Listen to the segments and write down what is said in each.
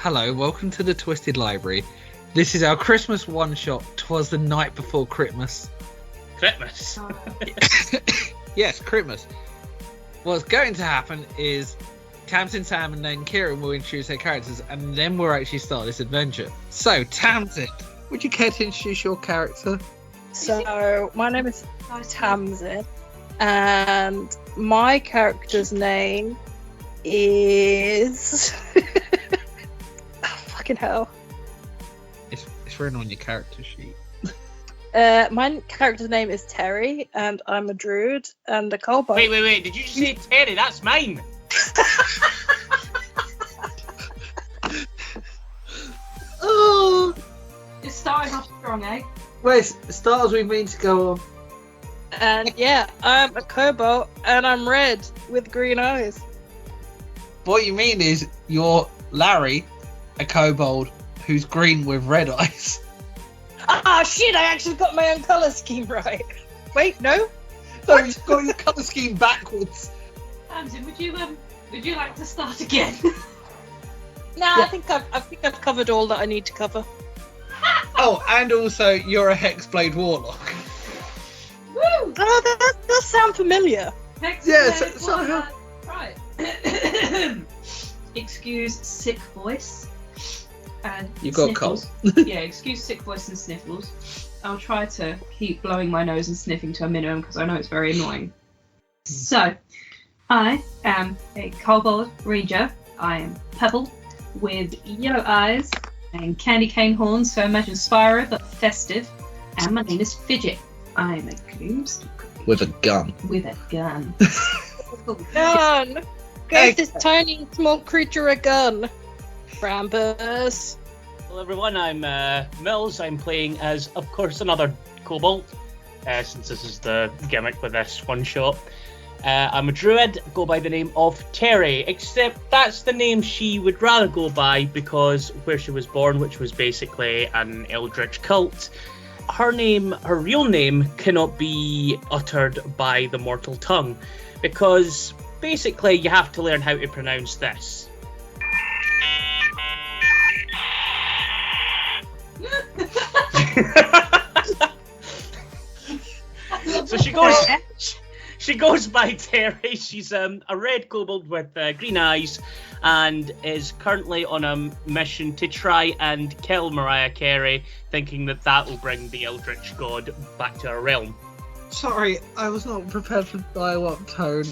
Hello, welcome to the Twisted Library. This is our Christmas one-shot, Twas the Night Before Critmas. Critmas? Yes, Critmas. What's going to happen is Tamsin, Sam, and then Kieran will introduce their characters, and then we'll actually start this adventure. So, Tamsin, would you care to introduce your character? So, my name is Tamsin, and my character's name is... oh, fucking hell. It's written on your character sheet. My character's name is Terri, and I'm a druid and a kobold. Wait, did you just say Terri? That's mine! Oh! It's starting off strong, eh? Wait, start as we mean to go on. And yeah, I'm a kobold, and I'm red with green eyes. What you mean is you're Larry, a kobold who's green with red eyes. Ah, shit, I actually got my own colour scheme right. Wait, no? No, you've got your colour scheme backwards. Tamsin, would you like to start again? Nah, Yeah. I think I've covered all that I need to cover. Oh, and also you're a Hexblade Warlock. Woo! Oh, that does sound familiar. Right. Excuse sick voice. And You got sniffles. cold. Yeah, excuse sick voice and sniffles. I'll try to keep blowing my nose and sniffing to a minimum because I know it's very annoying. So, I am a kobold ranger. I am purple with yellow eyes and candy cane horns, so imagine Spyro but festive. And my name is Fidget. I am a gloomstalker With a gun. with a gun. Gun! Hey. Give this tiny small creature a gun. Krampus. Hello everyone, I'm Mills. I'm playing as, of course, another kobold, since this is the gimmick with this one shot. I'm a druid, go by the name of Terri, except that's the name she would rather go by because where she was born, which was basically an eldritch cult, her real name cannot be uttered by the mortal tongue, because basically you have to learn how to pronounce this. So she goes by Terri. She's a red kobold with green eyes and is currently on a mission to try and kill Mariah Carey, thinking that will bring the Eldritch God back to her realm. Sorry, I was not prepared for dial-up tone.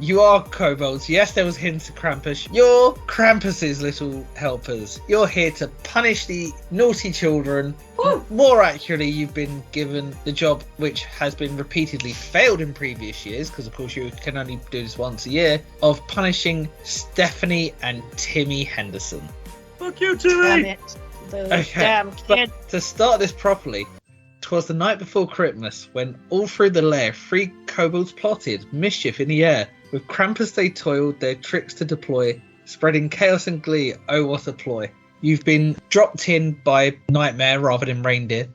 You are kobolds. Yes, there was hints of Krampus. You're Krampus's little helpers. You're here to punish the naughty children. Woo! More accurately, you've been given the job which has been repeatedly failed in previous years, because of course you can only do this once a year, of punishing Stephanie and Timmy Henderson. Fuck you, Damn Terry! it. Those Okay, damn kids. But to start this properly, 'twas the night before Critmas, when all through the lair 3 kobolds plotted mischief in the air. With Krampus they toiled, their tricks to deploy, spreading chaos and glee, oh what a ploy. You've been dropped in by Nightmare rather than Reindeer.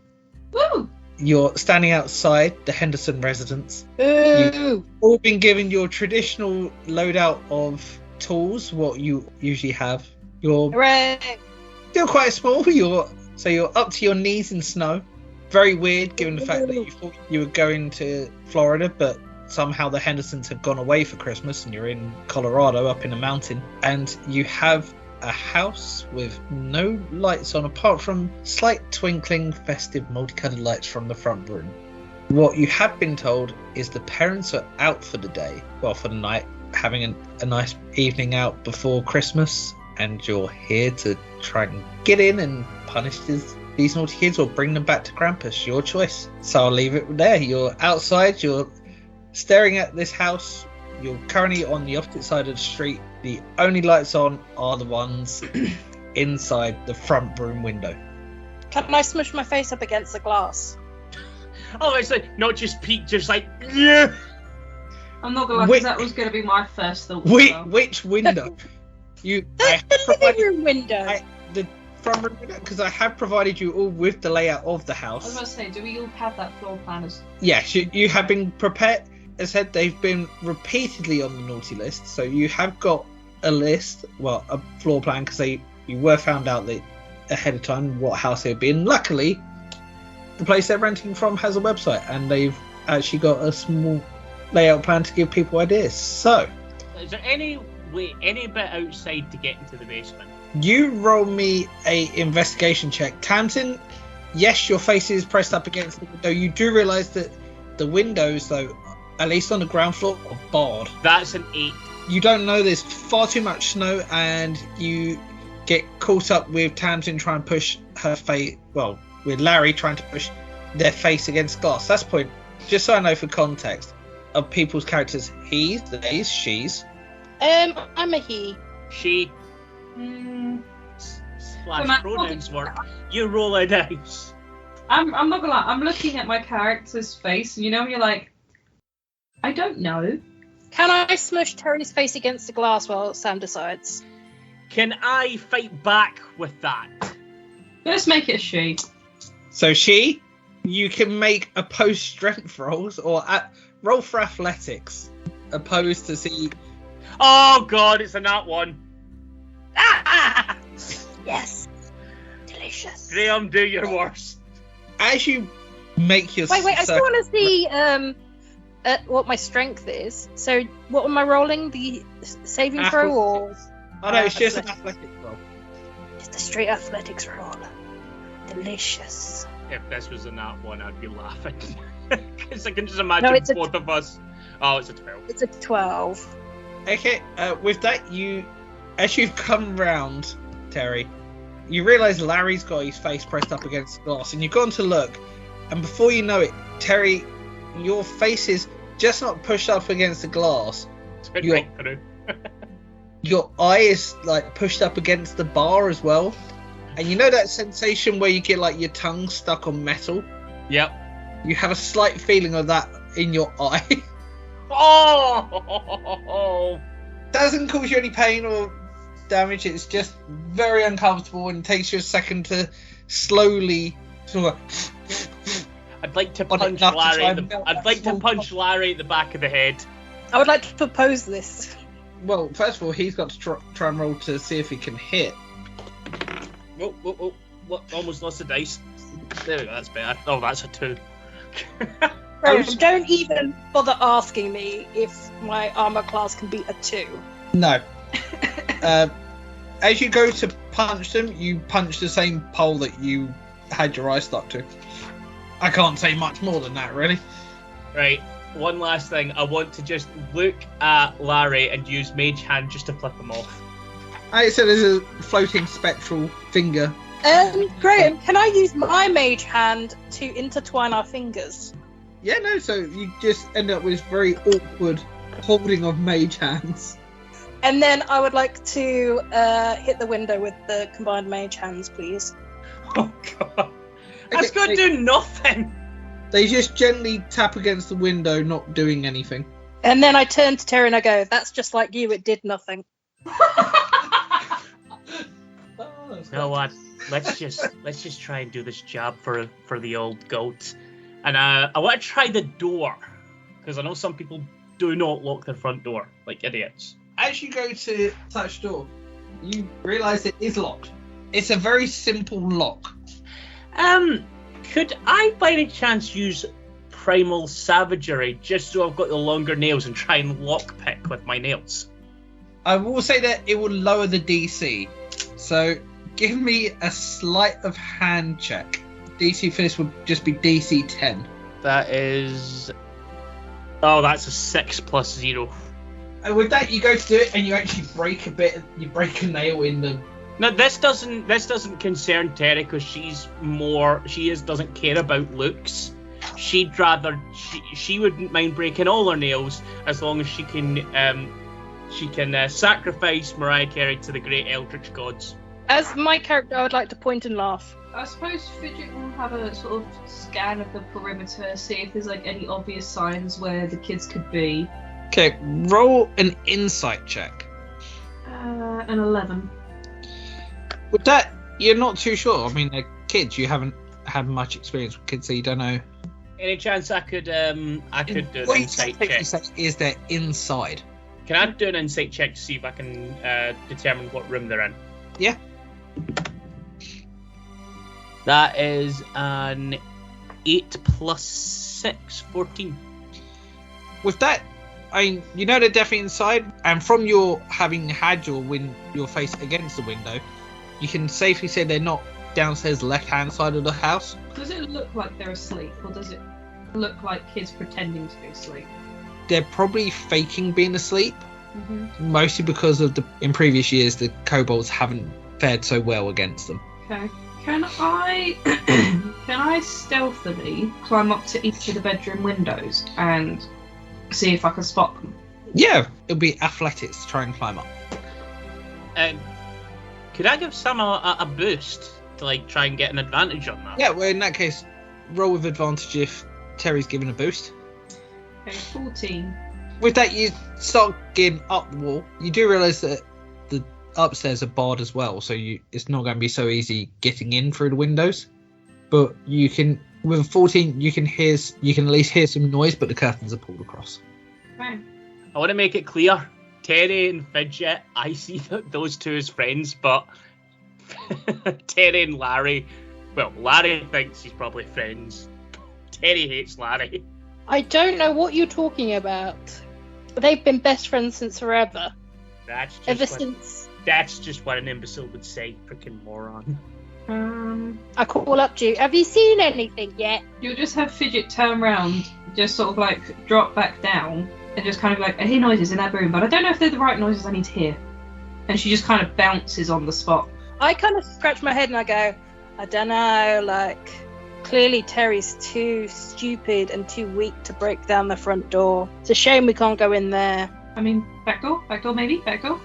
Woo! You're standing outside the Henderson residence. Ooh. All been given your traditional loadout of tools, what you usually have. You're Hooray. still quite small, you're up to your knees in snow. Very weird given the fact that you thought you were going to Florida, but somehow the Hendersons have gone away for Christmas and you're in Colorado up in a mountain, and you have a house with no lights on apart from slight twinkling festive multicolored lights from the front room. What you have been told is the parents are out for the day, well, for the night, having a nice evening out before Christmas, and you're here to try and get in and punish these naughty kids or bring them back to Krampus. Your choice. So I'll leave it there. You're outside, you're staring at this house. You're currently on the opposite side of the street. The only lights on are the ones inside the front room window. Can I smush my face up against the glass? Oh, it's like not just peek, just like yeah. I'm not gonna lie, Wait. 'cause that was gonna be my first thought. as well. Which window? The living room window. The front room window, because I have provided you all with the layout of the I was house. about to say, do we all have that floor plan as... Yes, you have been prepared. As I said, they've been repeatedly on the naughty list, so you have got a list, well, a floor plan, because you were found out that ahead of time what house they would be in. Luckily, the place they're renting from has a website, and they've actually got a small layout plan to give people ideas. So, is there any bit outside to get into the basement? You roll me a investigation check. Tamsin, yes, your face is pressed up against the window. You do realise that the windows, though, at least on the ground floor, are barred. That's an 8. You don't know there's far too much snow, and you get caught up with Tamsin trying to push her face, well, with Larry trying to push their face against glass. That's the point. Just so I know for context of people's characters, he's, theys, she's. I'm a he. She. Slash pronouns work. You roll a dice. I'm not gonna lie, I'm looking at my character's face, and you know, you're like, I don't know. Can I smush Terry's face against the glass while Sam decides? Can I fight back with that? Let's make it a she. So she, you can make opposed strength rolls or roll for athletics, opposed to see. Oh god, it's a nat 1. Ah! Yes. Delicious. Graeme, do your worst. As you make your Wait, I still want to see what my strength is. So what am I rolling? The saving throw or? Oh no, it's just an athletics roll. Just a straight athletics roll. Delicious. If this was a nat 1, I'd be laughing. Because I can just imagine both of us. Oh, it's a 12. It's a 12. Okay, with that, as you've come round, Terry, you realise Larry's got his face pressed up against the glass, and you've gone to look, and before you know it, Terry, your face is just not pushed up against the glass. Your eye is like pushed up against the bar as well, and you know that sensation where you get like your tongue stuck on metal? Yep. You have a slight feeling of that in your eye. Oh! Doesn't cause you any pain or damage. It's just very uncomfortable and takes you a second to slowly sort of. I'd like to punch Larry. I'd like to punch Larry at the back of the head. I would like to propose this. Well, first of all, he's got to try and roll to see if he can hit. Oh! Almost lost the dice. There we go. That's better. Oh, that's a 2. Don't even bother asking me if my armor class can beat a 2. No. As you go to punch them, you punch the same pole that you had your eye stuck to. I can't say much more than that, really. Right. One last thing. I want to just look at Larry and use Mage Hand just to flip him off. I said there's a floating spectral finger. Graeme, can I use my Mage Hand to intertwine our fingers? Yeah, no, so you just end up with very awkward holding of mage hands. And then I would like to hit the window with the combined mage hands, please. Oh, God. That's going to do nothing. They just gently tap against the window, not doing anything. And then I turn to Terry and I go, that's just like you, it did nothing. You know what? Let's just try and do this job for the old goat. And I want to try the door, because I know some people do not lock their front door, like idiots. As you go to touch door, you realise it is locked. It's a very simple lock. Could I by any chance use primal savagery just so I've got the longer nails and try and lockpick with my nails? I will say that it will lower the DC. So give me a sleight of hand check. DC for this would just be DC 10. That is... Oh, that's a 6 plus 0. And with that, you go to do it and you actually break a bit. You break a nail in the... No, this doesn't concern Terri because doesn't care about looks. She'd rather she wouldn't mind breaking all her nails as long as she can sacrifice Mariah Carey to the great eldritch gods. As my character, I would like to point and laugh. I suppose Fidget will have a sort of scan of the perimeter, see if there's like any obvious signs where the kids could be. Okay, roll an insight check. An 11. With that, you're not too sure. I mean, they're kids. You haven't had much experience with kids, so you don't know. Any chance I could do an insight check? Is they're inside? Can I do an insight check to see if I can determine what room they're in? Yeah. That is an 8 plus 6, 14. With that, you know they're definitely inside, and from your having had your face against the window, you can safely say they're not downstairs left-hand side of the house. Does it look like they're asleep, or does it look like kids pretending to be asleep? They're probably faking being asleep, Mm-hmm. mostly because in previous years the kobolds haven't fared so well against them. Okay. Can I stealthily climb up to each of the bedroom windows and see if I can spot them? Yeah, it'll be athletics to try and climb up. Could I give Sam a boost to like try and get an advantage on that? Yeah, well in that case, roll with advantage if Terry's given a boost. Okay, 14. With that, you start getting up the wall. You do realise that the upstairs are barred as well, so it's not going to be so easy getting in through the windows. But you can, with 14, you can at least hear some noise, but the curtains are pulled across. Okay. I want to make it clear, Terri and Fidget, I see those two as friends, but Terri and Larry, well, Larry thinks he's probably friends. Terri hates Larry. I don't know what you're talking about. They've been best friends since forever. That's just what an imbecile would say, freaking moron. I call up to you. Have you seen anything yet? You'll just have Fidget turn around, just sort of like drop back down, and just kind of like, I hear noises in that room, but I don't know if they're the right noises I need to hear. And she just kind of bounces on the spot. I kind of scratch my head and I go, I don't know, like, clearly Terry's too stupid and too weak to break down the front door. It's a shame we can't go in there. I mean, back door maybe, back door.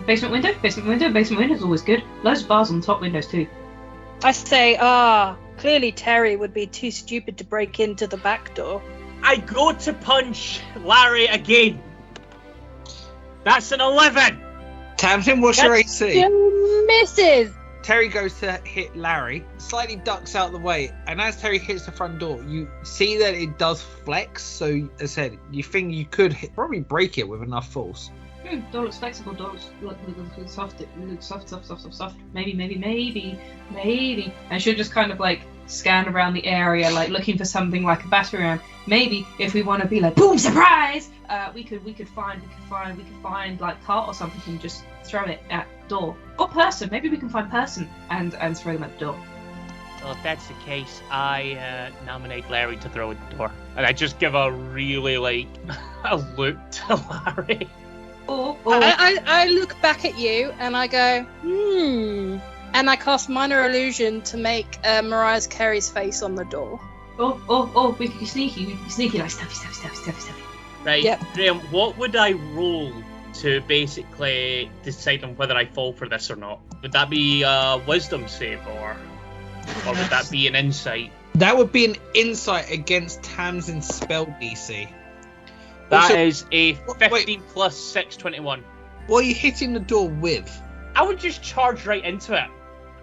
Basement window's always good. Loads of bars on the top windows too. I say, clearly Terry would be too stupid to break into the back door. I go to punch Larry again. That's an 11. Tamsin, what's your AC? Still misses. Terry goes to hit Larry, slightly ducks out of the way, and as Terry hits the front door, you see that it does flex. So, as I said, you think you could probably break it with enough force. Door looks flexible, door looks soft, it looks soft. Maybe. And she'll just kind of like scan around the area, like looking for something like a battering ram. Maybe if we want to be like, boom, surprise! We could find like cart or something and just throw it at door. Or person, maybe we can find person and throw them at the door. Well, if that's the case, I nominate Larry to throw at the door. And I just give a really, like, a look to Larry. I look back at you and I go, and I cast Minor Illusion to make Mariah Carey's face on the door. We could be sneaky, like stuffy. Right, yep. Graeme, what would I roll to basically decide on whether I fall for this or not? Would that be a wisdom save or would that be an insight? That would be an insight against Tamsin's spell DC. That is a 15 plus 6, 21. What are you hitting the door with? I would just charge right into it,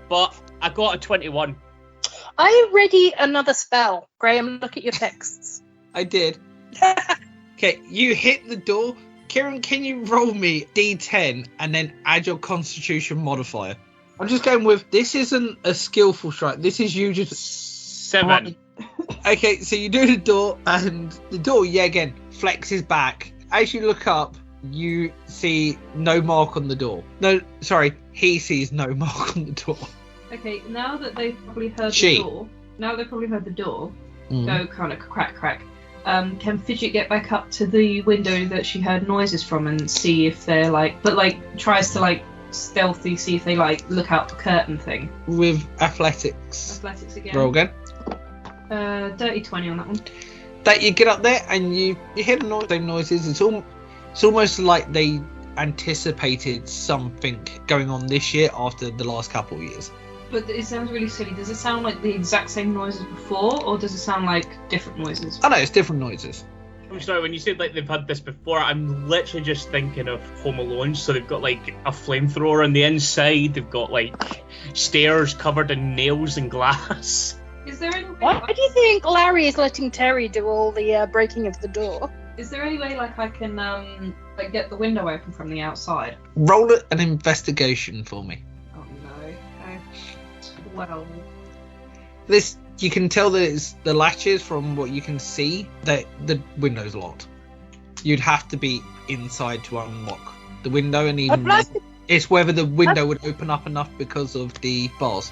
but I got a 21. I ready another spell. Graeme, look at your texts. I did. Okay, you hit the door. Kieran, can you roll me D10 and then add your Constitution modifier? I'm just going with, this isn't a skillful strike. This is you just... 7. Okay, so you do the door, and the door, again, flexes back. As you look up, you see no mark on the door. No, sorry, he sees no mark on the door. Okay, now that they've probably heard the door, go kind of crack. Can Fidget get back up to the window that she heard noises from and see if they're tries to stealthy see if they look out the curtain thing? With athletics. Athletics again. Roll again. Dirty 20 on that one. That you get up there and you hear the same noises. It's almost like they anticipated something going on this year after the last couple of years. But it sounds really silly. Does it sound like the exact same noises before, or does it sound like different noises? I know, it's different noises. I'm sorry, when you said they've had this before, I'm literally just thinking of Home Alone. So they've got a flamethrower on the inside. They've got stairs covered in nails and glass. Is there any way? Why do you think Larry is letting Terry do all the breaking of the door? Is there any way I can like get the window open from the outside? Roll an investigation for me. Oh no. Okay. 12. This, you can tell that it's the latches from what you can see that the window's locked. You'd have to be inside to unlock the window, and even like then, it's whether the window would open up enough because of the bars.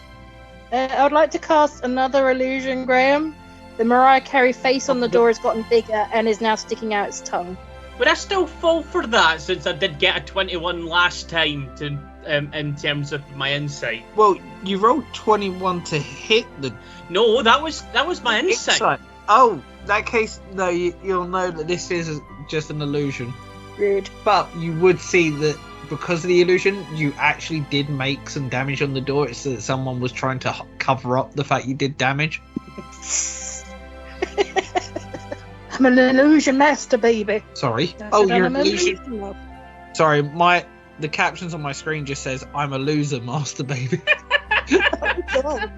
I would like to cast another illusion, Graeme. The Mariah Carey face on the door has gotten bigger and is now sticking out its tongue. Would I still fall for that since I did get a 21 last time to in terms of my insight? Well, you rolled 21 to hit the No, that was my insight. Oh, in that case, no, you'll know that this is just an illusion. Rude. But you would see that because of the illusion, you actually did make some damage on the door. It's that someone was trying to cover up the fact you did damage. I'm an illusion master, baby. Sorry. I Oh, said you're I'm an an illusion. illusion. Sorry, the captions on my screen just says, "I'm a loser, master baby." God.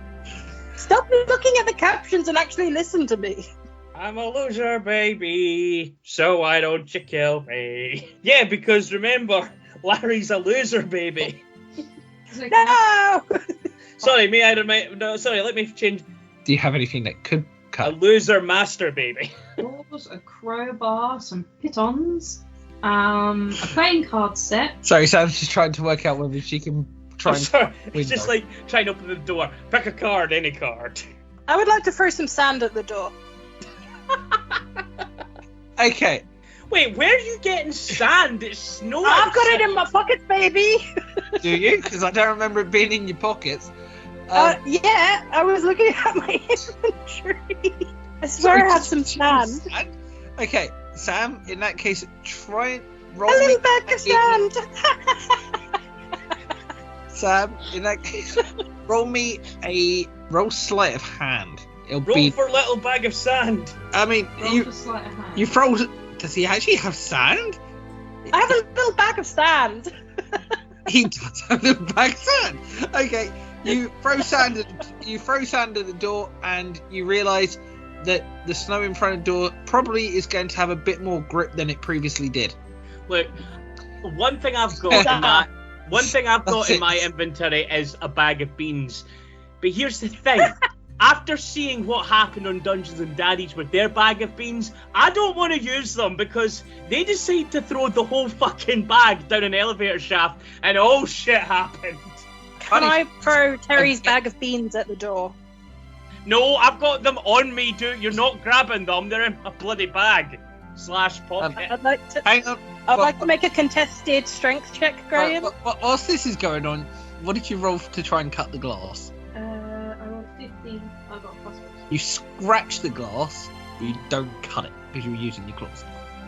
Stop looking at the captions and actually listen to me. I'm a loser, baby, so why don't you kill me? Yeah, because remember, Larry's a loser, baby. No! Sorry, let me change. Do you have anything that could A cut? loser master, baby. Doors, a crowbar, some pitons, a playing card set. Sorry, Sam's just trying to work out whether she can try I'm and... sorry, it's window. just like trying to open the door. Pick a card, any card. I would like to throw some sand at the door. Okay, Wait, where are you getting sand? It's snow. I've got it outside. in my pockets, baby! do you? Because I don't remember it being in your pockets. Yeah, I was looking at my inventory. I swear I have some sand. Okay, Sam, in that case, try and roll A me... little bag of sand! Sam, in that case, roll sleight of hand. It'll Roll be... for little bag of sand. I mean, Roll for sleight of hand. you throw... Does he actually have sand? I have a little bag of sand. He does have a bag of sand. Okay, you throw sand at the door, and you realise that the snow in front of the door probably is going to have a bit more grip than it previously did. Look, one thing I've got in my inventory is a bag of beans. But here's the thing. After seeing what happened on Dungeons and Daddies with their bag of beans, I don't want to use them because they decide to throw the whole fucking bag down an elevator shaft and oh shit happened. Can I throw Terry's bag of beans at the door? No, I've got them on me, dude. You're not grabbing them. They're in my bloody bag. / pocket. I'd like to. Hang on. I'd like to make a contested strength check, Graeme. Whilst this is going on, what did you roll to try and cut the glass? I rolled 15. I got +1. You scratch the glass, but you don't cut it because you're using your claws.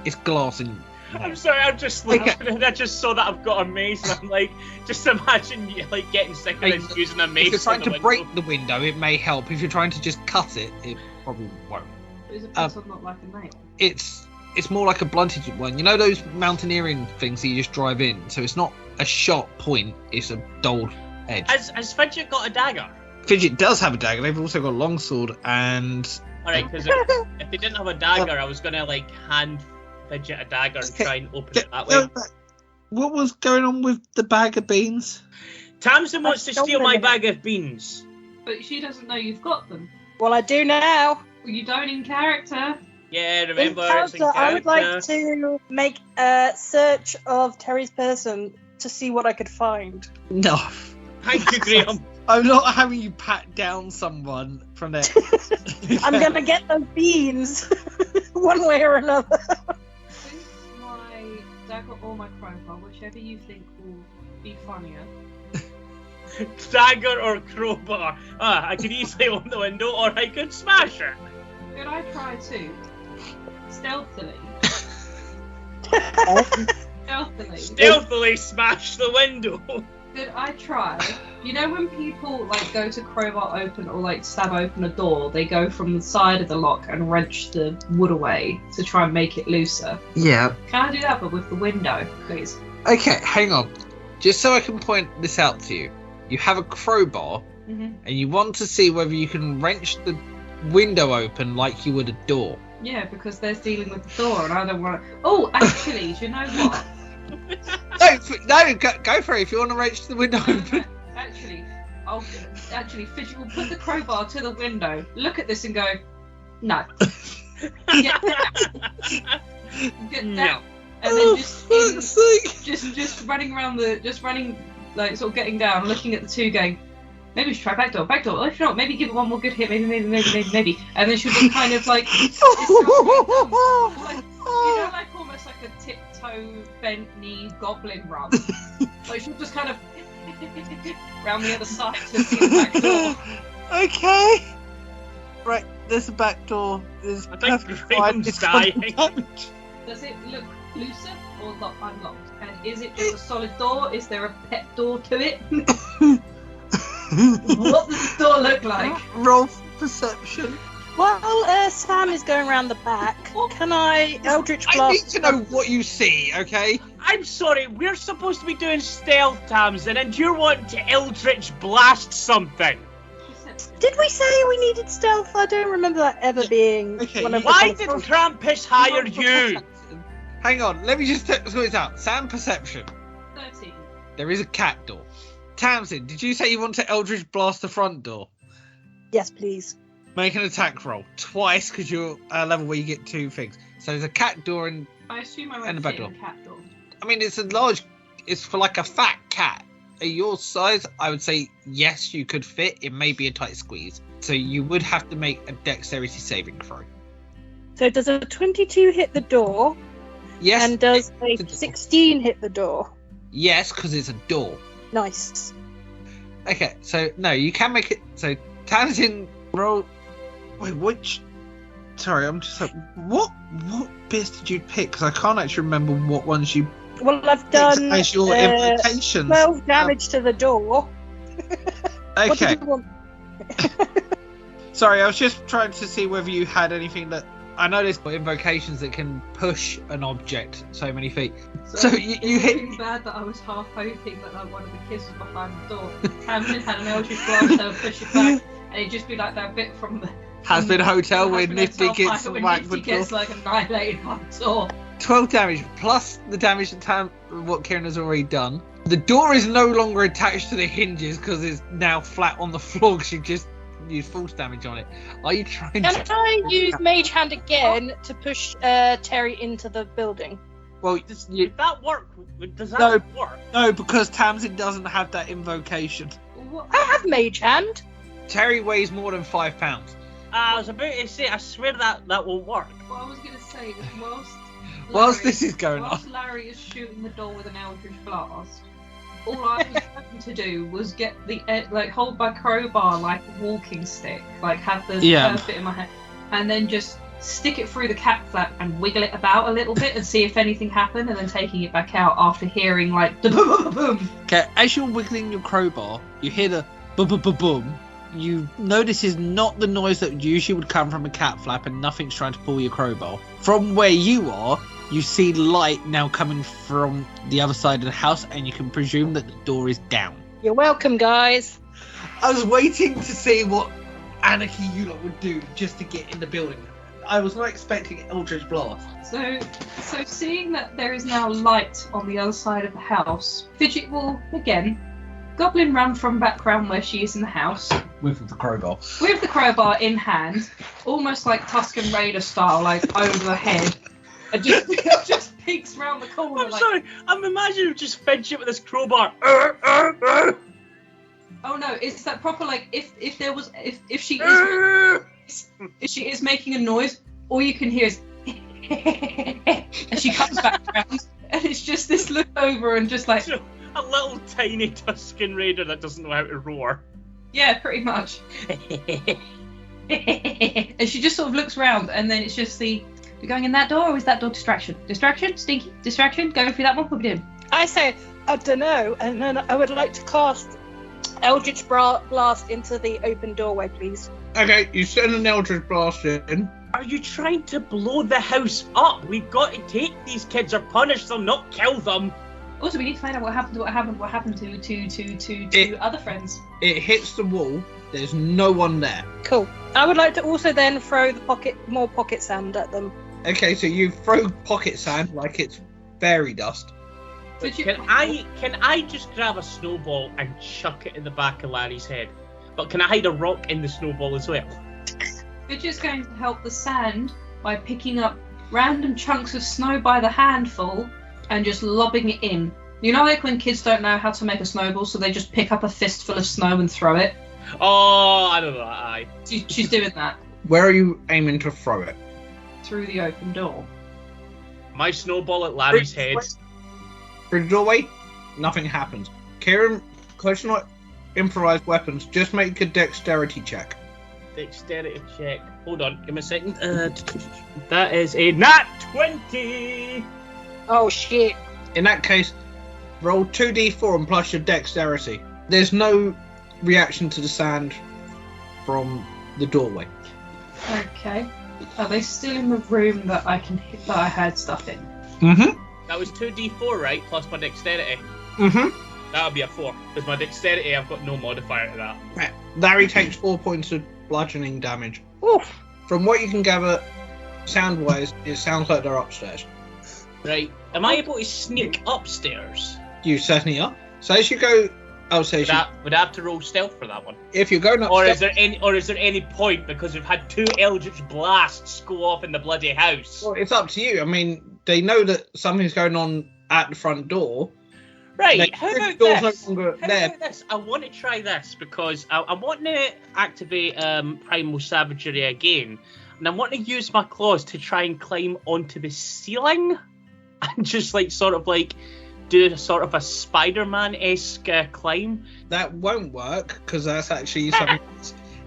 It's glass and... I'm sorry, I'm just looking and I just saw that I've got a mace and I'm like, just imagine you like getting sick of this using a mace. If you're trying on to the break window. the window, it may help. If you're trying to just cut it, it probably won't. Is a piton not like a nail? It's more like a blunted one. You know those mountaineering things that you just drive in? So it's not a sharp point, it's a dulled edge. Has Fidget got a dagger? Fidget does have a dagger. They've also got a longsword and... Alright, because if they didn't have a dagger, I was gonna like hand Fidget a dagger and try and open it that way. What was going on with the bag of beans? Tamsin wants to steal my bag of beans. But she doesn't know you've got them. Well, I do now. Well, you don't in character. Yeah, In remember, it's in character, I would like character. to make a search of Terry's person to see what I could find. No. Thank you, Graeme. I'm not having you pat down someone from there. I'm gonna get those beans, one way or another. Since my dagger or my crowbar, whichever you think will be funnier. Dagger or crowbar. I could easily open the window or I could smash it. Could I try to? Stealthily. Stealthily smash the window. Could I try? You know when people like go to crowbar open or like stab open a door, they go from the side of the lock and wrench the wood away to try and make it looser. Yeah. Can I do that but with the window, please? Okay, hang on. Just so I can point this out to you. You have a crowbar, Mm-hmm. and you want to see whether you can wrench the window open like you would a door. Yeah, because they're dealing with the door, and I don't want to. Oh, actually, do you know what? No, go for it. If you want to reach the window open. Actually, Fidget will put the crowbar to the window, look at this, and go, no. Get down. And then just running around like sort of getting down, looking at the two, going, maybe we should try back door. Oh, if not, maybe give it one more good hit, maybe. And then she'll just kind of like, like almost like a tiptoe, bent knee goblin run. Like she'll just kind of round the other side to see the back door. Okay. Right, there's a back door. I think Graeme's dying. Does it look looser or unlocked? And is it just a solid door? Is there a pet door to it? What does the door look like? Roll perception. While Sam is going around the back, can I Eldritch Blast? I need to know what you see, okay? I'm sorry, we're supposed to be doing stealth, Tamsin, and you're wanting to Eldritch Blast something. Did we say we needed stealth? I don't remember that ever being one of the Why did Krampus hire you? Hang on, let me just sort this out. Sam perception. 13. There is a cat door. Tamsin, did you say you want to Eldritch Blast the front door? Yes, please. Make an attack roll twice because you're at a level where you get 2 things. So there's a cat door and I assume I and went a back to door. cat door. I mean, it's for like a fat cat. At your size, I would say yes, you could fit. It may be a tight squeeze. So you would have to make a dexterity saving throw. So does a 22 hit the door? Yes. And does a 16 hit the door? Yes, because it's a door. Nice. Okay, so no, you can make it. So Tamsin roll. Wait, which? Sorry, I'm just like, what bits did you pick? Because I can't actually remember what ones you. Well, I've done as your invocations. 12 damage to the door. What Okay. did you want? Sorry, I was just trying to see whether you had anything that. I know there's invocations that can push an object so many feet. So you hit. It's bad that I was half hoping that like one of the kids was behind the door. Tamsin had an Eldritch Blast, so push it back, and it'd just be like that bit from the Has been hotel where Has Been Nifty Hotel gets fight when whacked Nifty with gets like annihilated by the door. 12 damage plus the damage that what Kieran has already done. The door is no longer attached to the hinges because it's now flat on the floor because you just used force damage on it. Are you trying Can to... I use Mage Hand again to push Terri into the building? Well, Does that work? Does that work? no, because Tamsin doesn't have that invocation. What? I have Mage Hand. Terri weighs more than 5 pounds. I was about to say, I swear that won't work. What I was going to say is Whilst this is going on. Whilst Larry is shooting the door with an Eldritch Blast, all I was trying to do was get the hold my crowbar like a walking stick, like have the first bit in my hand, and then just stick it through the cat flap and wiggle it about a little bit and see if anything happened, and then taking it back out after hearing like the boom boom boom. Okay, as you're wiggling your crowbar, you hear the boom boom boom boom. You know this is not the noise that usually would come from a cat flap, and nothing's trying to pull your crowbar. From where you are, you see light now coming from the other side of the house, and you can presume that the door is down. You're welcome, guys. I was waiting to see what anarchy you lot would do just to get in the building. I was not expecting Eldritch Blast. So seeing that there is now light on the other side of the house, Fidget will again goblin run from background where she is in the house With the crowbar. with the crowbar in hand, almost like Tusken Raider style, like over the head, and just peeks round the corner. I'm like, sorry, I'm imagining just Fidget with this crowbar. oh no, it's that proper like if she is making a noise, all you can hear is and she comes back around, and it's just this look over and just like. A little tiny Tusken Raider that doesn't know how to roar. Yeah, pretty much. And she just sort of looks round, and then it's just you're going in that door, or is that door distraction? Distraction? Stinky? Distraction? Going through that one? Put it in. I say, I don't know, and then I would like to cast Eldritch Blast into the open doorway, please. Okay, you send an Eldritch Blast in. Are you trying to blow the house up? We've got to take these kids or punish them, not kill them. Also, we need to find out what happened to other friends. It hits the wall. There's no one there. Cool. I would like to also then throw more pocket sand at them. Okay, so you throw pocket sand like it's fairy dust. Can I just grab a snowball and chuck it in the back of Larry's head? But can I hide a rock in the snowball as well? Fidget's going to help the sand by picking up random chunks of snow by the handful and just lobbing it in. You know, like when kids don't know how to make a snowball, so they just pick up a fistful of snow and throw it? Oh, I don't know. Aye. She's doing that. Where are you aiming to throw it? Through the open door. My snowball at Larry's head. Through the doorway, nothing happens. Kieran, close not improvised weapons, just make a dexterity check. Dexterity check. Hold on, give me a second. That is a nat 20! Oh shit. In that case, roll 2d4 and plus your dexterity. There's no reaction to the sand from the doorway. Okay. Are they still in the room that I had stuff in? Mm-hmm. That was 2d4, right? Plus my dexterity. Mm-hmm. That would be a 4. Because my dexterity, I've got no modifier to that. Right. Larry takes 4 points of bludgeoning damage. Oof. From what you can gather, sound-wise, it sounds like they're upstairs. Right. Am I able to sneak upstairs? You certainly are. So as you go... Oh, so Would I have to roll stealth for that one? if you're going Or upstairs... is there any point, because we've had 2 Eldritch Blasts go off in the bloody house? Well, it's up to you. I mean, they know that something's going on at the front door. Right, how about door's this? no longer How there. about this? I want to try this because I'm wanting to activate Primal Savagery again, and I'm wanting to use my claws to try and climb onto the ceiling and just do a sort of a Spider-Man-esque climb. That won't work, because that's actually something...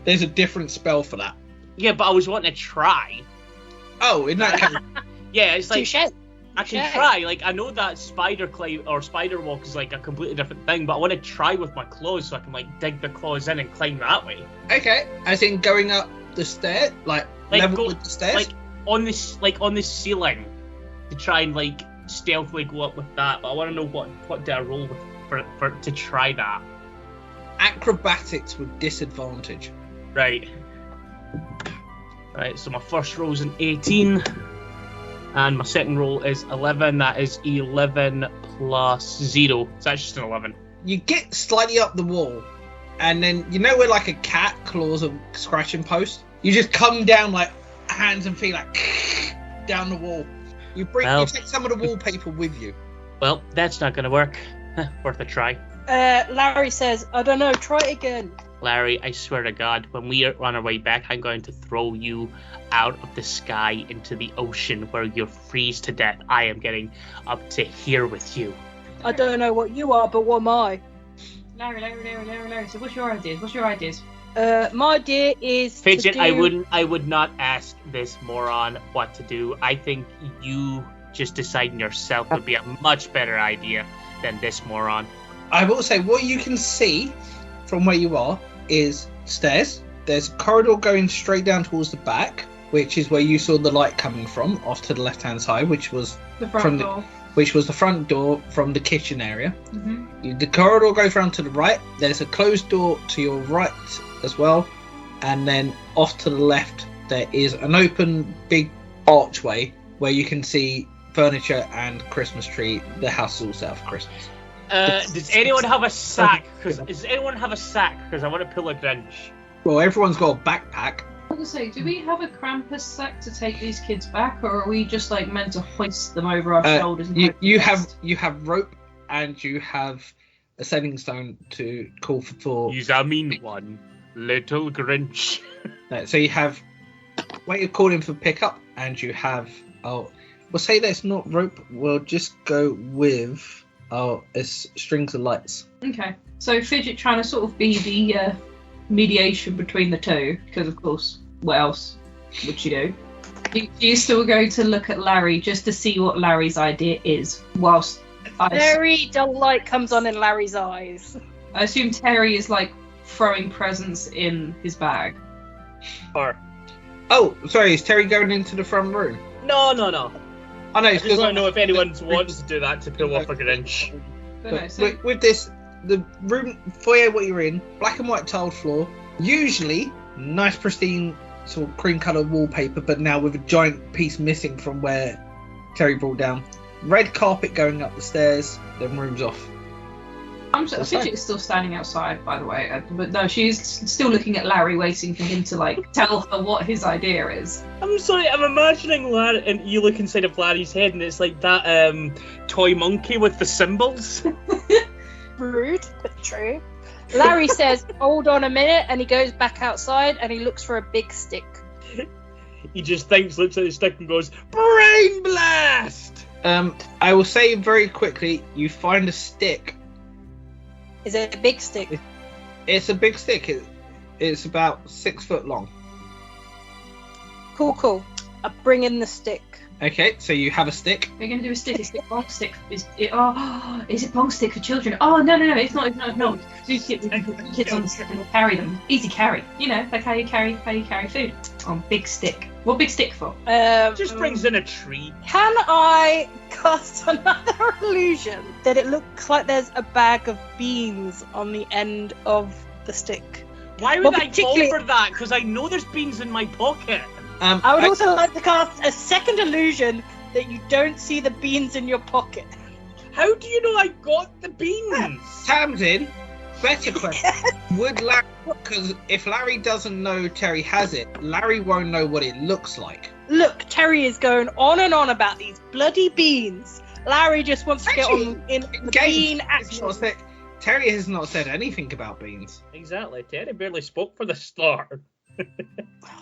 There's a different spell for that. Yeah, but I was wanting to try. Oh, in that case... Yeah, it's like... Touche. I can try, like, I know that spider climb or spider walk is like a completely different thing, but I want to try with my claws so I can like dig the claws in and climb that way. Okay, as in going up the stair, like level with the stairs? Like on this ceiling to try and like stealthily go up with that, but I want to know what do I roll with for to try that. Acrobatics with disadvantage. Right, so my first roll is an 18. And my second roll is 11. That is 11 plus 0. So that's just an 11. You get slightly up the wall, and then you know where like a cat claws a scratching post? You just come down like hands and feet like down the wall. You take some of the wallpaper with you. Well, that's not going to work. Worth a try. Larry says, I don't know, try it again. Larry, I swear to God, when we are on our way back, I'm going to throw you out of the sky into the ocean where you'll freeze to death. I am getting up to here with you. I don't know what you are, but what am I? Larry. So what's your ideas? My idea is Fidget, to do... I would not ask this moron what to do. I think you just deciding yourself would be a much better idea than this moron. I will say, what you can see from where you are is stairs. There's a corridor going straight down towards the back, which is where you saw the light coming from, off to the left-hand side, which was the front door. Which was the front door from the kitchen area. Mm-hmm. The corridor goes round to the right. There's a closed door to your right as well, and then off to the left there is an open big archway where you can see furniture and Christmas tree. The house is all set up for Christmas. Does anyone have a sack? Because I want to pull a Grinch. Well, everyone's got a backpack. I was gonna say, do we have a Krampus sack to take these kids back, or are we just like meant to hoist them over our shoulders? And you have rope and you have a setting stone to call for. He's a mean one, little Grinch. So you have what you're calling for pickup, and you have we'll say that's not rope. We'll just go with it's strings of lights. Okay, so Fidget trying to sort of be the mediation between the two, because of course, what else would she do? You still going to look at Larry just to see what Larry's idea is, whilst Very dull light comes on in Larry's eyes. I assume Terri is like throwing presents in his bag. Or oh, sorry, is Terri going into the front room? no. I know. I It's just want to because know if anyone wants to do that to pull off a Grinch. But no, so with this, the room foyer, what you're in, black and white tiled floor, usually nice pristine sort of cream coloured wallpaper, but now with a giant piece missing from where Terri brought down. Red carpet going up the stairs, then rooms off. Fidget is still standing outside, by the way, but no, she's still looking at Larry, waiting for him to like tell her what his idea is. I'm sorry, I'm imagining Larry, and you look inside of Larry's head, and it's like that toy monkey with the symbols. Rude, but true. Larry says, "Hold on a minute," and he goes back outside and he looks for a big stick. He just looks at his stick and goes, "Brain blast!" I will say very quickly, you find a stick. Is it a big stick? It's a big stick. It's about 6 foot long. Cool. I bring in the stick. Okay, so you have a stick. We're going to do a stick. Is it bong stick? Is it bong stick for children? Oh, no, it's not. Do kids on the stick and we'll carry them. Easy carry. You know, like how you carry food. On big stick. What big stick for? Just brings in a tree. Can I cast another illusion that it looks like there's a bag of beans on the end of the stick? Why would I fall for that? Because I know there's beans in my pocket. I would also like to cast a second illusion that you don't see the beans in your pocket. How do you know I got the beans? Tamsin, better question. Would Larry, because if Larry doesn't know Terri has it, Larry won't know what it looks like. Look, Terri is going on and on about these bloody beans. Larry just wants to get on in the bean action. Terri has not said anything about beans. Exactly. Terri barely spoke for the start.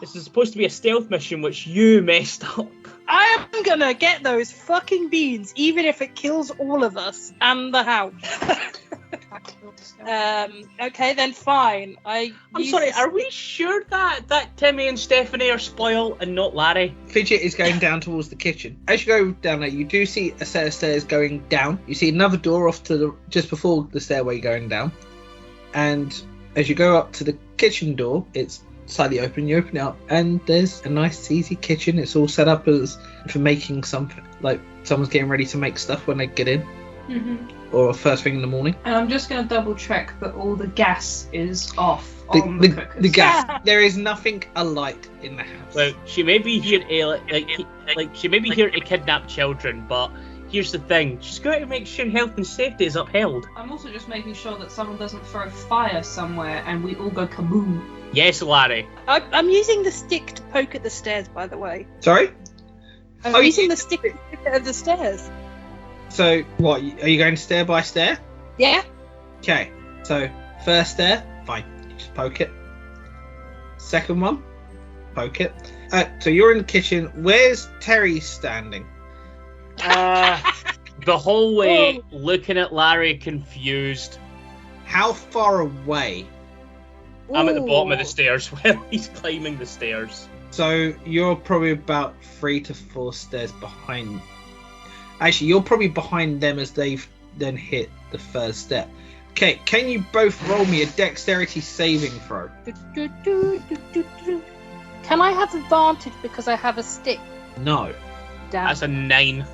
This is supposed to be a stealth mission, which you messed up. I am gonna get those fucking beans, even if it kills all of us and the house. Okay, then fine. I'm sorry, are we sure that Timmy and Stephanie are spoiled and not Larry? Fidget is going down towards the kitchen. As you go down there, you do see a set of stairs going down. You see another door off to the just before the stairway going down. And as you go up to the kitchen door, it's slightly open. You open it up, and there's a nice, easy kitchen. It's all set up as for making something, like someone's getting ready to make stuff when they get in. Or first thing in the morning. And I'm just going to double check that all the gas is off on the cookers. The gas. There is nothing alight in the house. Well, she may be here she may be here to kidnap children, but here's the thing: she's got to make sure health and safety is upheld. I'm also just making sure that someone doesn't throw fire somewhere and we all go kaboom. Yes, Larry. I'm using the stick to poke at the stairs, by the way. Sorry? I'm using the stick to poke at the stairs. So, what, are you going stair by stair? Yeah. Okay, so first stair, fine, you just poke it. Second one, poke it. So you're in the kitchen. Where's Terri standing? The whole way, looking at Larry confused. How far away? I'm at the bottom of the stairs while he's climbing the stairs. So you're probably about 3 to 4 stairs behind. Actually, you're probably behind them as they've then hit the first step. Okay, can you both roll me a dexterity saving throw? Can I have advantage because I have a stick? No. Damn. That's a 9.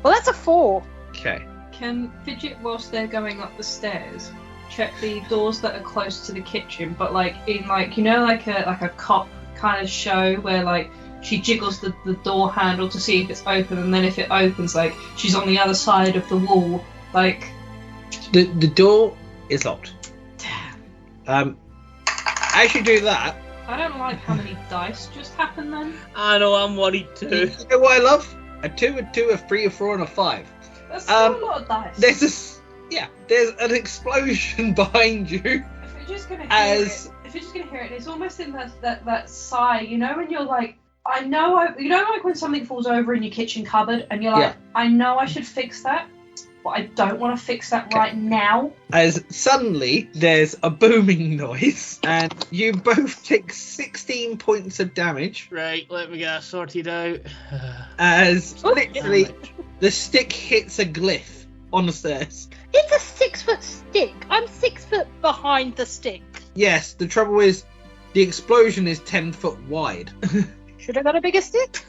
Well, that's a 4. Okay. Can Fidget, whilst they're going up the stairs, check the doors that are close to the kitchen, but like in like, you know, like a cop kind of show where like she jiggles the door handle to see if it's open, and then if it opens, like she's on the other side of the wall, like the door is locked. Damn. As you do that, I don't like how many dice just happened then. I know, I'm worried too. you know what I love? A 2, a 2, a 3, a 4, and a 5. That's still a lot of dice. There's an explosion behind you. If you're just gonna hear it, it's almost in that sigh, you know, when you're like, you know, like when something falls over in your kitchen cupboard, and you're like, I know I should fix that, but I don't want to fix that right now. As suddenly there's a booming noise, and you both take 16 points of damage. Right, let me get that sorted out. As literally the stick hits a glyph on the stairs. It's a 6-foot stick. I'm 6 foot behind the stick. Yes, the trouble is the explosion is 10 foot wide. Should I got a bigger stick?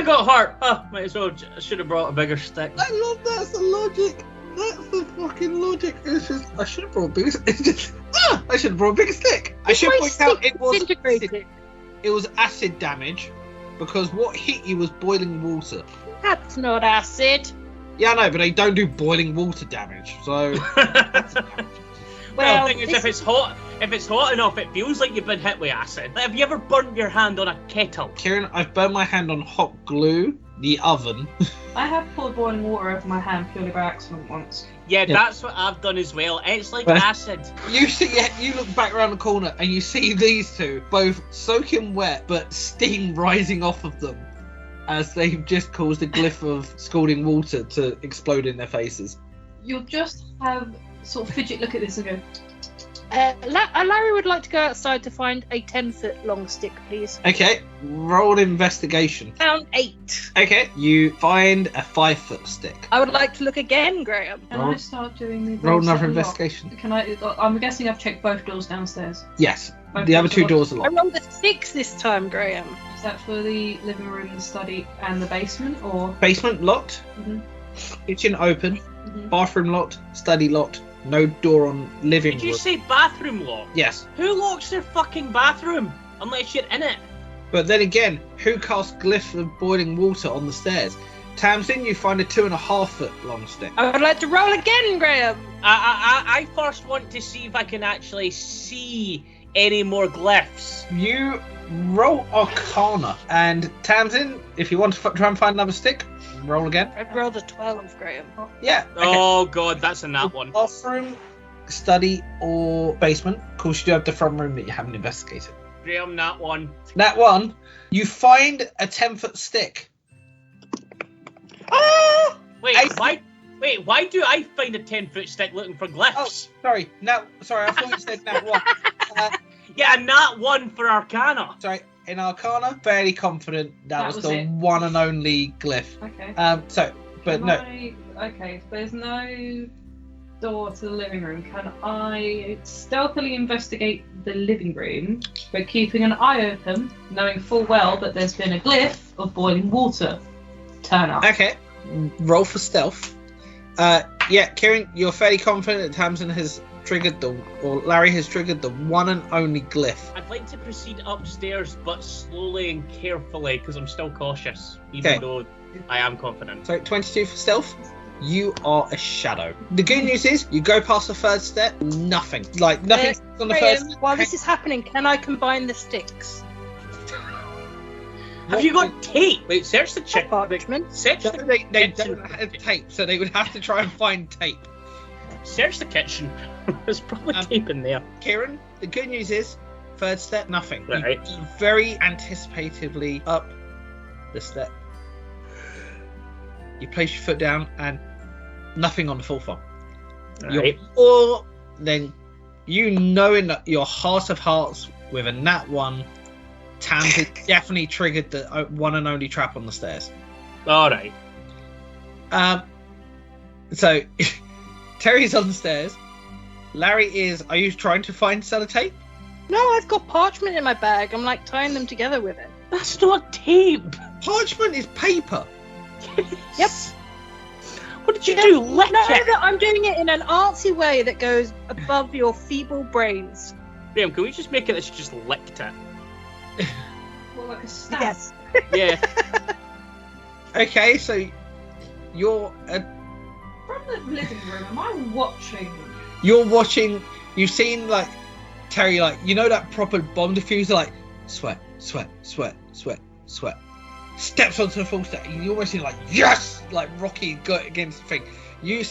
got hurt. Oh, might as well. I should have brought a bigger stick. I love that's the logic. That's the fucking logic. It's just I should have brought a bigger. It's just I should have brought a bigger stick. I should point out it was acid, it was acid damage because what hit you was boiling water. That's not acid. Yeah, I know, but they don't do boiling water damage. So Well, the thing is, if it's hot enough, it feels like you've been hit with acid. Like, have you ever burnt your hand on a kettle? Kieran, I've burned my hand on hot glue, the oven. I have poured boiling water over my hand purely by accident once. Yeah, that's what I've done as well. It's like acid. You look back around the corner and you see these two both soaking wet, but steam rising off of them as they've just caused a glyph of scalding water to explode in their faces. You'll just have sort of Fidget look at this and go, Larry would like to go outside to find a 10-foot long stick, please. Okay, roll an investigation. Found 8. Okay, you find a 5-foot stick. I would like to look again, Graeme. Can I start doing the Roll doors another that are locked? investigation. Can I? I'm guessing I've checked both doors downstairs. Yes, Both the other doors two are doors are I locked. rolled a 6 this time, Graeme. Is that for the living room, the study, and the basement, or? Basement locked, Mhm. kitchen open, Mhm. bathroom locked, study locked, no door on living Did room. you say bathroom lock? Yes, Who locks their fucking bathroom? Unless you're in it. but then again, who cast glyph of boiling water on the stairs? Tamsin, you find a 2.5-foot long stick. I would like to roll again, Graeme. I first want to see if I can actually see any more glyphs. You roll Arcana, and Tamsin, if you want to try and find another stick, roll again. I've rolled a 12, Graeme. Yeah. Okay. Oh god, that's a nat one. Bathroom, study, or basement. Of course, you do have the front room that you haven't investigated. Graham, nat one. That one, you find a 10-foot stick. Ah! Why do I find a 10-foot stick looking for glyphs? Oh, sorry. Sorry, I thought you said nat one. Yeah, a nat one for Arcana. Sorry, in Arcana, fairly confident that was the it. one and only glyph. Okay. But no. Okay, there's no door to the living room. Can I stealthily investigate the living room, but keeping an eye open, knowing full well that there's been a glyph of boiling water turn up? Okay, roll for stealth. Yeah, Kieran, you're fairly confident that Tamsin has triggered Larry has triggered the one and only glyph. I'd like to proceed upstairs, but slowly and carefully, because I'm still cautious, even though I am confident. So 22 for stealth. You are a shadow. The good news is, you go past the third step, nothing. Like, nothing on the Graeme, first step. while this is happening, can I combine the sticks? Have you got tape? Wait, search the chick. Parchment. Search No, the they kitchen. don't have tape, so they would have to try and find tape. Search the kitchen. There's probably tape in there. Kieran, the good news is, third step, nothing. Right. You very anticipatively up the step. You place your foot down and nothing on the fourth one. Right. Or then you know in your heart of hearts with a nat 1, Tamsin definitely triggered the one and only trap on the stairs. Alright. So Terry's on the stairs. Larry is. Are you trying to find sellotape? No, I've got parchment in my bag. I'm like tying them together with it. That's not tape. Parchment is paper. Yep. What did you do? Lick No, it? I'm doing it in an artsy way that goes above your feeble brains. Graham, can we just make it that she just licked it? Well, like a stab. Yes. Yeah. Okay, so you're From the living room, am I watching? you're watching. You've seen like Terry, like that proper bomb diffuser, like sweat, sweat, sweat, sweat, sweat. Steps onto the full step. You almost see like yes, like Rocky got against the thing. You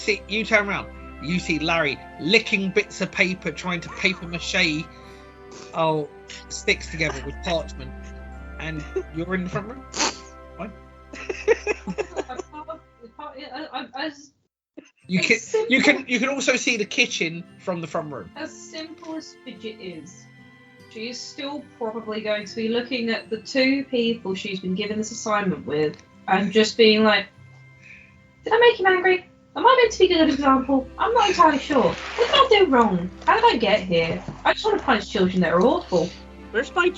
turn around. You see Larry licking bits of paper, trying to paper mache sticks together with parchment, and you're in the front room. Fine. You can also see the kitchen from the front room. As simple as Fidget is, she is still probably going to be looking at the two people she's been given this assignment with and just being like, did I make him angry? Am I meant to be a good example? I'm not entirely sure. What did I do wrong? How did I get here? I just want to punish children that are awful. Where's my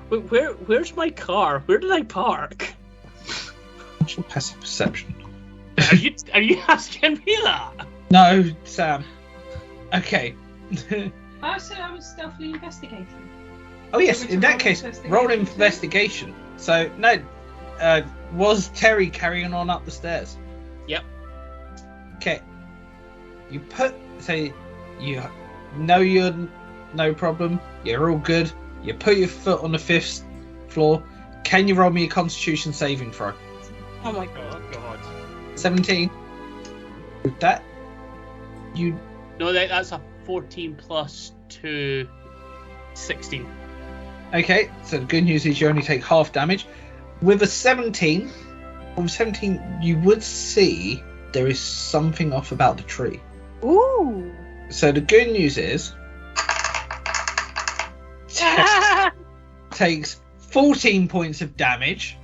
where's my car? Where did I park? What's your passive perception? Are you asking me that? No, Sam. Okay. I said I was stealthily investigating. Oh yes, So in that roll case, investigation roll too? investigation. So no, was Terry carrying on up the stairs? Yep. Okay. You know you're no problem. You're all good. You put your foot on the 5th floor. Can you roll me a Constitution saving throw? Oh my god. Oh god. 17. With that, you. No, that's a 14 plus 2, 16. Okay, so the good news is you only take half damage. With a 17, you would see there is something off about the tree. Ooh. So the good news is takes 14 points of damage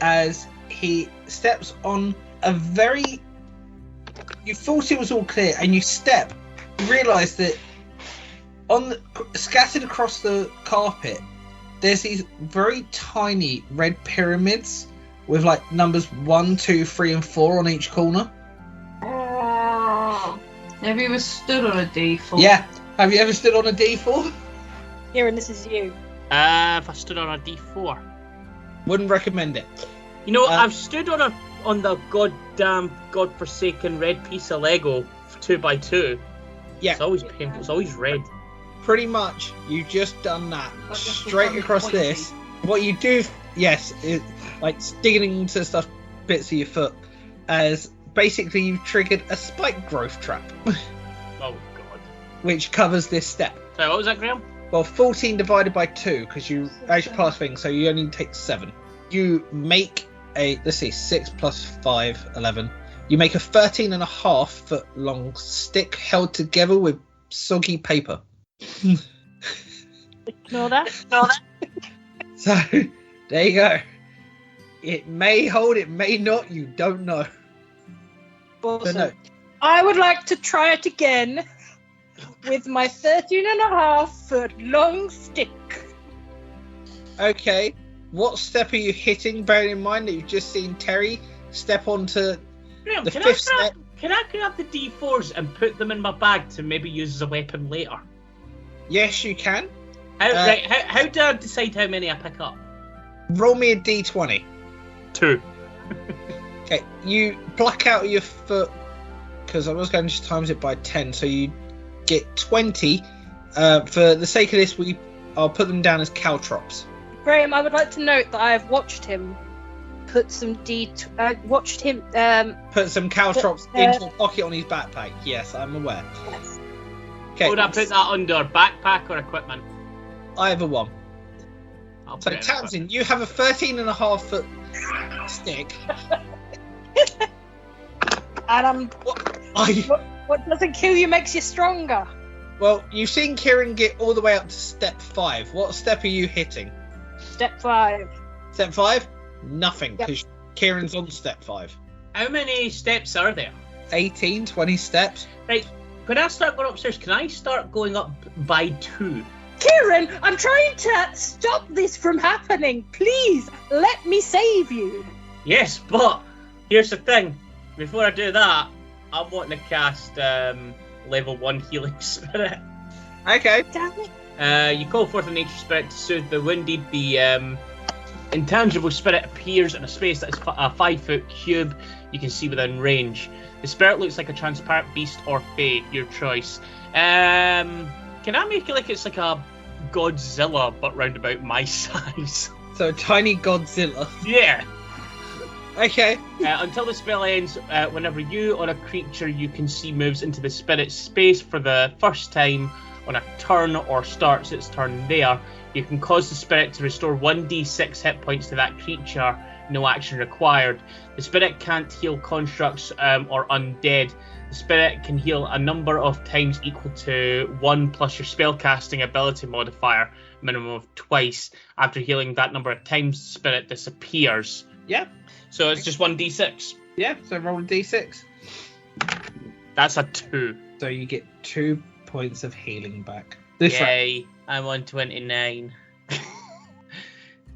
as he steps on a very... You thought it was all clear, and you step, you realise that scattered across the carpet, there's these very tiny red pyramids with like numbers 1, 2, 3, and 4 on each corner. Have you ever stood on a D4? Yeah. Have you ever stood on a D4? Kieran, this is you. If I stood on a D4. Wouldn't recommend it. You know, I've stood on the goddamn godforsaken red piece of Lego 2x2. Yeah. It's always painful. It's always red. Pretty much, you've just done that. Like just Straight one across pointy. this. What you do, yes, is like digging into stuff, bits of your foot, as basically you've triggered a spike growth trap, Oh god. which covers this step. So what was that, Graeme? Well, 14 divided by 2, because you as you pass things, so you only take 7. You make let's see, 6 plus 5, 11. You make a 13.5 foot long stick held together with soggy paper. Ignore that. So, there you go. It may hold, it may not, you don't know. Awesome. But no. I would like to try it again with my 13.5 foot long stick. Okay, what step are you hitting, bearing in mind that you've just seen Terry step onto Graeme, the can 5th step? Can I grab the D4s and put them in my bag to maybe use as a weapon later? Yes, you can. How do I decide how many I pick up? Roll me a d20. 2. Okay, you pluck out your foot, because I was going to just times it by 10, so you get 20. For the sake of this, I'll put them down as caltrops. Graeme, I would like to note that I have watched him put some Put some caltrops into a pocket on his backpack. Yes, I'm aware. Yes. Okay, Would I put that under backpack or equipment? either one. I'll So put it in Tamsin, you have a 13.5 foot stick. And What? what doesn't kill you makes you stronger. Well, you've seen Kieran get all the way up to step 5. What step are you hitting? Step 5. Step 5? Nothing, Yep. because Kieran's on step 5. How many steps are there? 18, 20 steps. Right, when I start going upstairs, can I start going up by 2? Kieran, I'm trying to stop this from happening. Please, let me save you. Yes, but here's the thing. Before I do that, I'm wanting to cast level 1 healing spirit. Okay. Damn it. You call forth a nature spirit to soothe the wounded. The intangible spirit appears in a space that is a 5-foot cube you can see within range. The spirit looks like a transparent beast or fae, your choice. Can I make it like it's like a Godzilla, but round about my size? So a tiny Godzilla. Yeah. Okay. Until the spell ends, whenever you or a creature you can see moves into the spirit's space for the first time on a turn or starts its turn there, you can cause the spirit to restore 1d6 hit points to that creature, no action required. The spirit can't heal constructs or undead. The spirit can heal a number of times equal to 1 plus your spellcasting ability modifier, minimum of twice. After healing that number of times, the spirit disappears. Yeah. So it's just 1d6. Yeah, so roll a d6. That's a 2. So you get 2 points of healing back. This round. Yay, I'm on 29.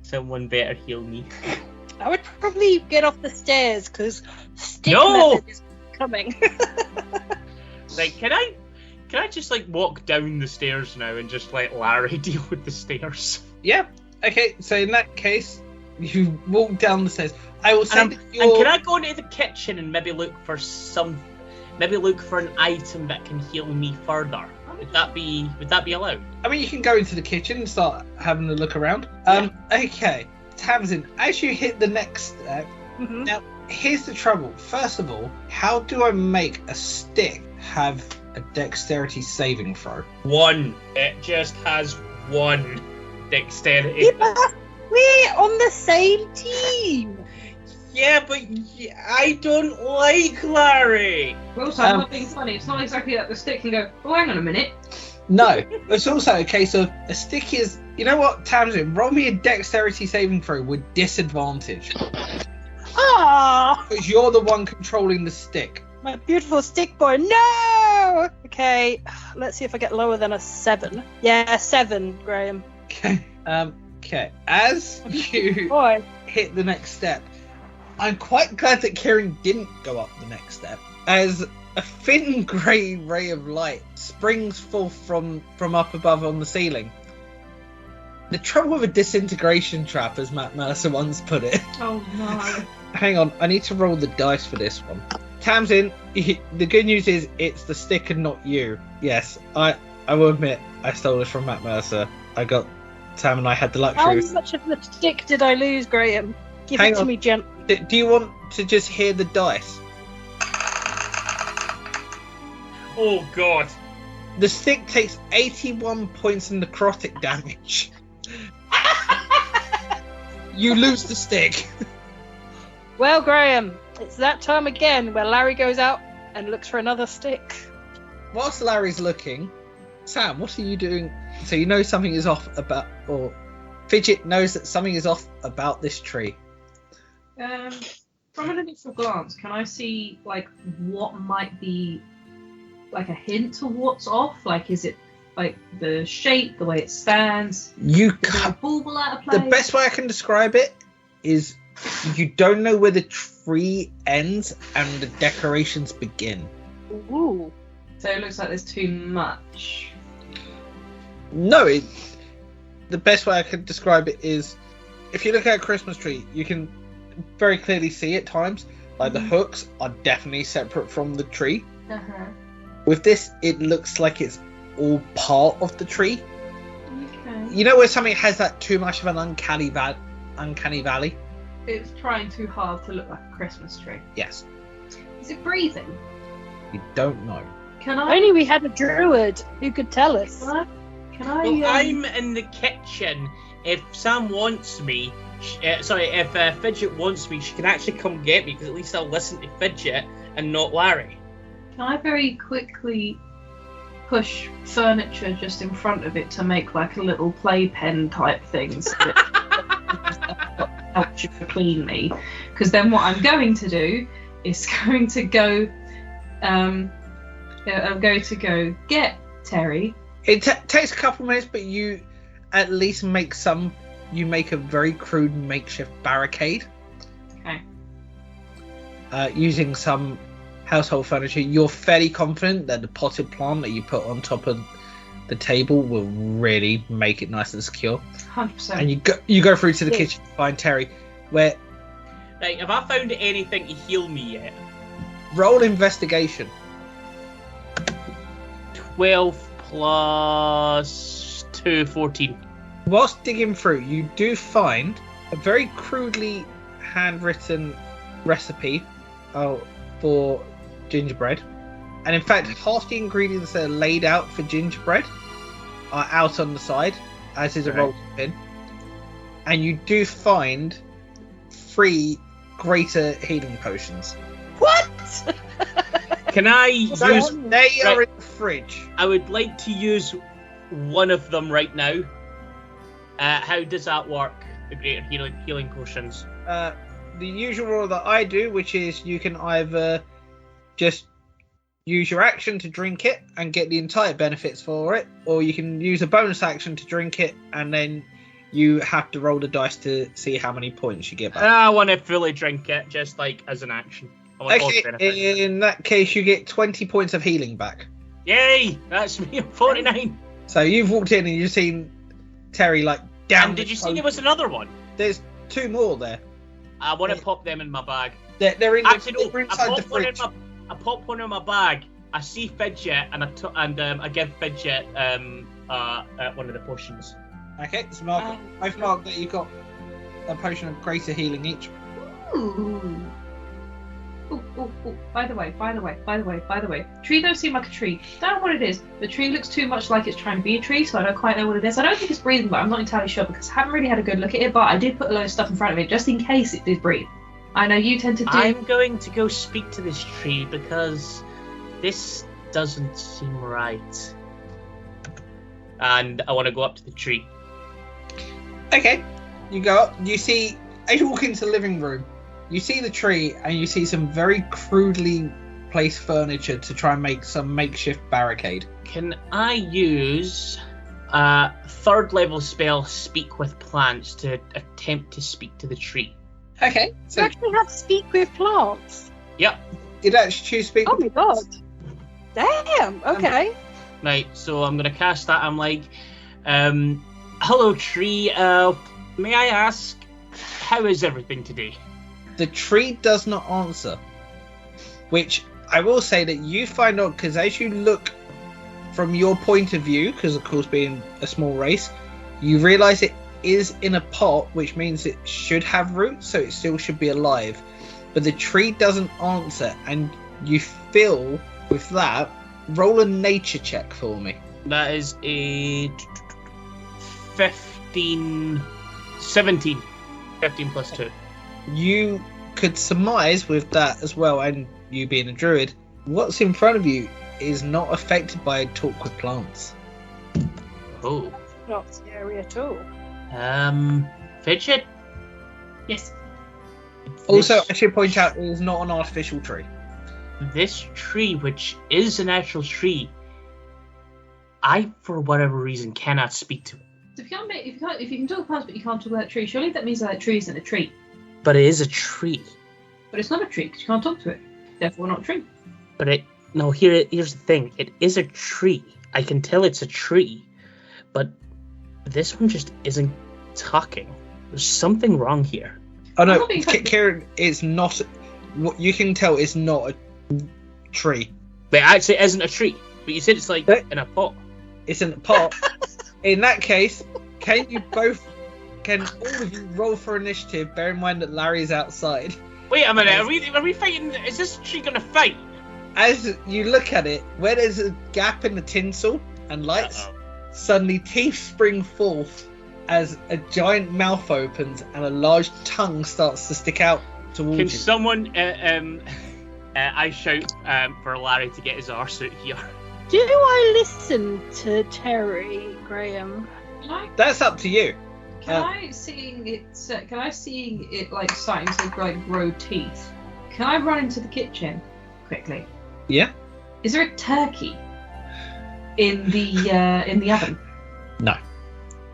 Someone better heal me. I would probably get off the stairs because stick No! method is coming. Like, can I just like walk down the stairs now and just let Larry deal with the stairs? Yeah. Okay. So in that case, you walk down the stairs. I will say And that you're. can I go into the kitchen and maybe look for an item that can heal me further? Would that be allowed? I mean, you can go into the kitchen and start having a look around. Okay, Tamsin, as you hit the next step, now here's the trouble. First of all, how do I make a stick have a dexterity saving throw? 1. It just has 1 dexterity. Yeah, we're on the same team. Yeah, but I don't like Larry. Also, I'm not being funny. It's not exactly that the stick can go, oh, hang on a minute. No, it's also a case of a stick is. You know what, Tamsin? Roll me a dexterity saving throw with disadvantage Ah, because you're the one controlling the stick. my beautiful stick boy. No. Okay, let's see if I get lower than a 7. Yeah, 7, Graeme. Okay. Okay. As you Boy. hit the next step, I'm quite glad that Kieran didn't go up the next step, as a thin grey ray of light springs forth from up above on the ceiling. The trouble with a disintegration trap, as Matt Mercer once put it. Oh no. Hang on, I need to roll the dice for this one. Tamsin, the good news is it's the stick and not you. Yes, I will admit I stole this from Matt Mercer. Sam and I had the How luxury. much of the stick did I lose, Graeme? Give Hang it to on. me gently. Do you want to just hear the dice? Oh God. The stick takes 81 points of necrotic damage. You lose the stick. Well, Graeme, it's that time again where Larry goes out and looks for another stick. Whilst Larry's looking, Sam, what are you doing? So you know something is off about, or Fidget knows that something is off about this tree. From an initial glance, can I see like what might be like a hint of what's off? Like, is it like the shape, the way it stands? You Is there a can't. bauble out of place? The best way I can describe it is you don't know where the tree ends and the decorations begin. Ooh. So it looks like there's too much. No, the best way I could describe it is if you look at a Christmas tree, you can very clearly see at times like the hooks are definitely separate from the tree. With this, it looks like it's all part of the tree. Okay. You know where something has that too much of an uncanny valley? It's trying too hard to look like a Christmas tree. Yes. Is it breathing? You don't know. Can I? Only we had a druid who could tell us. Can I? Well, I'm in the kitchen. If Sam wants me, if Fidget wants me, she can actually come get me because at least I'll listen to Fidget and not Larry. Can I very quickly push furniture just in front of it to make like a little playpen type thing so that helps you clean me? Because then what I'm going to do is going to go. I'm going to go get Terri. It takes a couple minutes, but you at least make a very crude makeshift barricade. Okay. Using some household furniture. You're fairly confident that the potted plant that you put on top of the table will really make it nice and secure. 100%. And you go through to the kitchen to find Terri, where Right, have I found anything to heal me yet? roll investigation. 12 plus 2, 14. Whilst digging through, you do find a very crudely handwritten recipe for gingerbread. And in fact, half the ingredients that are laid out for gingerbread are out on the side, as is a rolling pin. And you do find 3 greater healing potions. What? Can I use... They are in the fridge. I would like to use one of them right now. How does that work? The greater healing potions. The usual rule that I do, which is you can either just use your action to drink it and get the entire benefits for it, or you can use a bonus action to drink it and then you have to roll the dice to see how many points you get back. I want to fully drink it, just like as an action. I want all the benefits. Okay, in that case, you get 20 points of healing back. Yay! That's me. I'm 49. So you've walked in and you've seen Terri like down. And did you see there was another one? There's 2 more there. I want to pop them in my bag. They're in Actually, they're no. inside the fridge. I pop one in my bag. I see Fidget, and I give Fidget one of the potions. Okay, so I've marked that you've got a potion of greater healing each. Ooh. Ooh. By the way. Tree don't seem like a tree. Don't know what it is. The tree looks too much like it's trying to be a tree, so I don't quite know what it is. I don't think it's breathing, but I'm not entirely sure because I haven't really had a good look at it, but I did put a load of stuff in front of it just in case it did breathe. I know you tend to do... I'm going to go speak to this tree because this doesn't seem right. And I want to go up to the tree. Okay, you go up, you see, as you walk into the living room, you see the tree and you see some very crudely placed furniture to try and make some makeshift barricade. Can I use a 3rd level spell, Speak with Plants, to attempt to speak to the tree? Okay, You so actually have to speak with plants. Yep. you'd actually choose speak. Oh my god. Damn, okay. Right, so I'm going to cast that. I'm like, hello tree, may I ask, how is everything today? The tree does not answer, which I will say that you find out because as you look from your point of view, because of course being a small race, you realise it is in a pot, which means it should have roots, so it still should be alive. But the tree doesn't answer, and you feel with that. Roll a nature check for me. That is a 17 15 plus 2. You could surmise with that as well, and you being a druid, what's in front of you is not affected by talk with plants. Oh. Not scary at all. Fidget? Yes. Also, I should point out, it is not an artificial tree. This tree, which is an actual tree, I, for whatever reason, cannot speak to it. So if you can talk plants but you can't talk about tree, surely that means that tree isn't a tree. But it is a tree. But it's not a tree because you can't talk to it. Therefore, not a tree. But here's the thing. It is a tree. I can tell it's a tree, but this one just isn't talking. There's something wrong here. Oh no, Kieran, it's not. What you can tell it's not a tree. But it actually isn't a tree. But you said it's like in a pot. It's in a pot. In that case, can all of you roll for initiative? Bear in mind that Larry's outside. Wait a minute. Are we fighting? Is this tree gonna fight? As you look at it, where there's a gap in the tinsel and lights, suddenly teeth spring forth as a giant mouth opens and a large tongue starts to stick out towards you. Can someone? I shout for Larry to get his arse out here. Do I listen to Terri, Graeme? That's up to you. Can I seeing it like starting to like grow teeth? Can I run into the kitchen quickly? Yeah. Is there a turkey in the oven? No.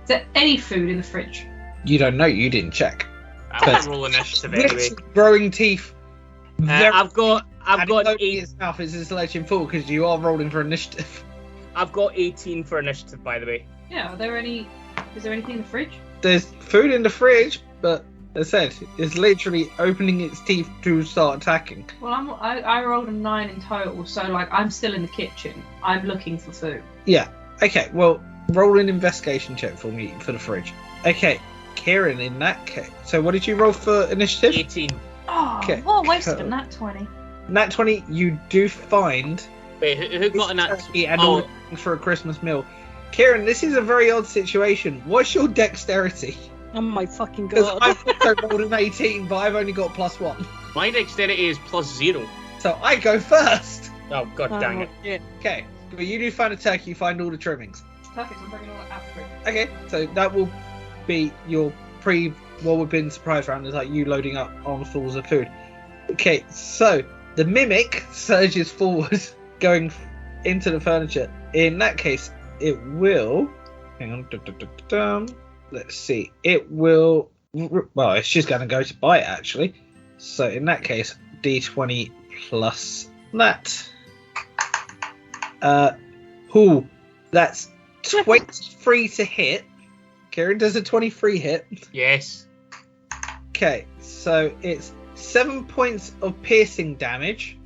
Is there any food in the fridge? You don't know. You didn't check. I'm gonna roll initiative anyway. Growing teeth. I've got His mouth is his legend full because you are rolling for initiative. I've got 18 for initiative, by the way. Yeah. Is there anything in the fridge? There's food in the fridge, but as I said, it's literally opening its teeth to start attacking. Well, I rolled a 9 in total, so like I'm still in the kitchen. I'm looking for food. Yeah. Okay. Well, roll an investigation check for me for the fridge. Okay, Kieran. In that case, so what did you roll for initiative? 18. Oh, Okay. what a waste of that 20. Nat 20. You do find. Wait, who got an turkey and all the things for a Christmas meal. Kieran, this is a very odd situation. What's your dexterity? Oh my fucking Because god. I've also rolled an 18, but I've only got +1. My dexterity is +0. So I go first. Oh god dang it. Yeah. Okay, but you do find a turkey, you find all the trimmings. Perfect. I'm bringing all that out for it. Okay, so that will be your what we've been surprised round is like you loading up armfuls of food. Okay, so the mimic surges forward, going into the furniture. In that case, it will. Hang on. let's see. It will. Well, it's just going to go to bite actually. So in that case, D20 plus that. That's 23 to hit. Kieran, does a 23 hit? Yes. Okay, so it's 7 points of piercing damage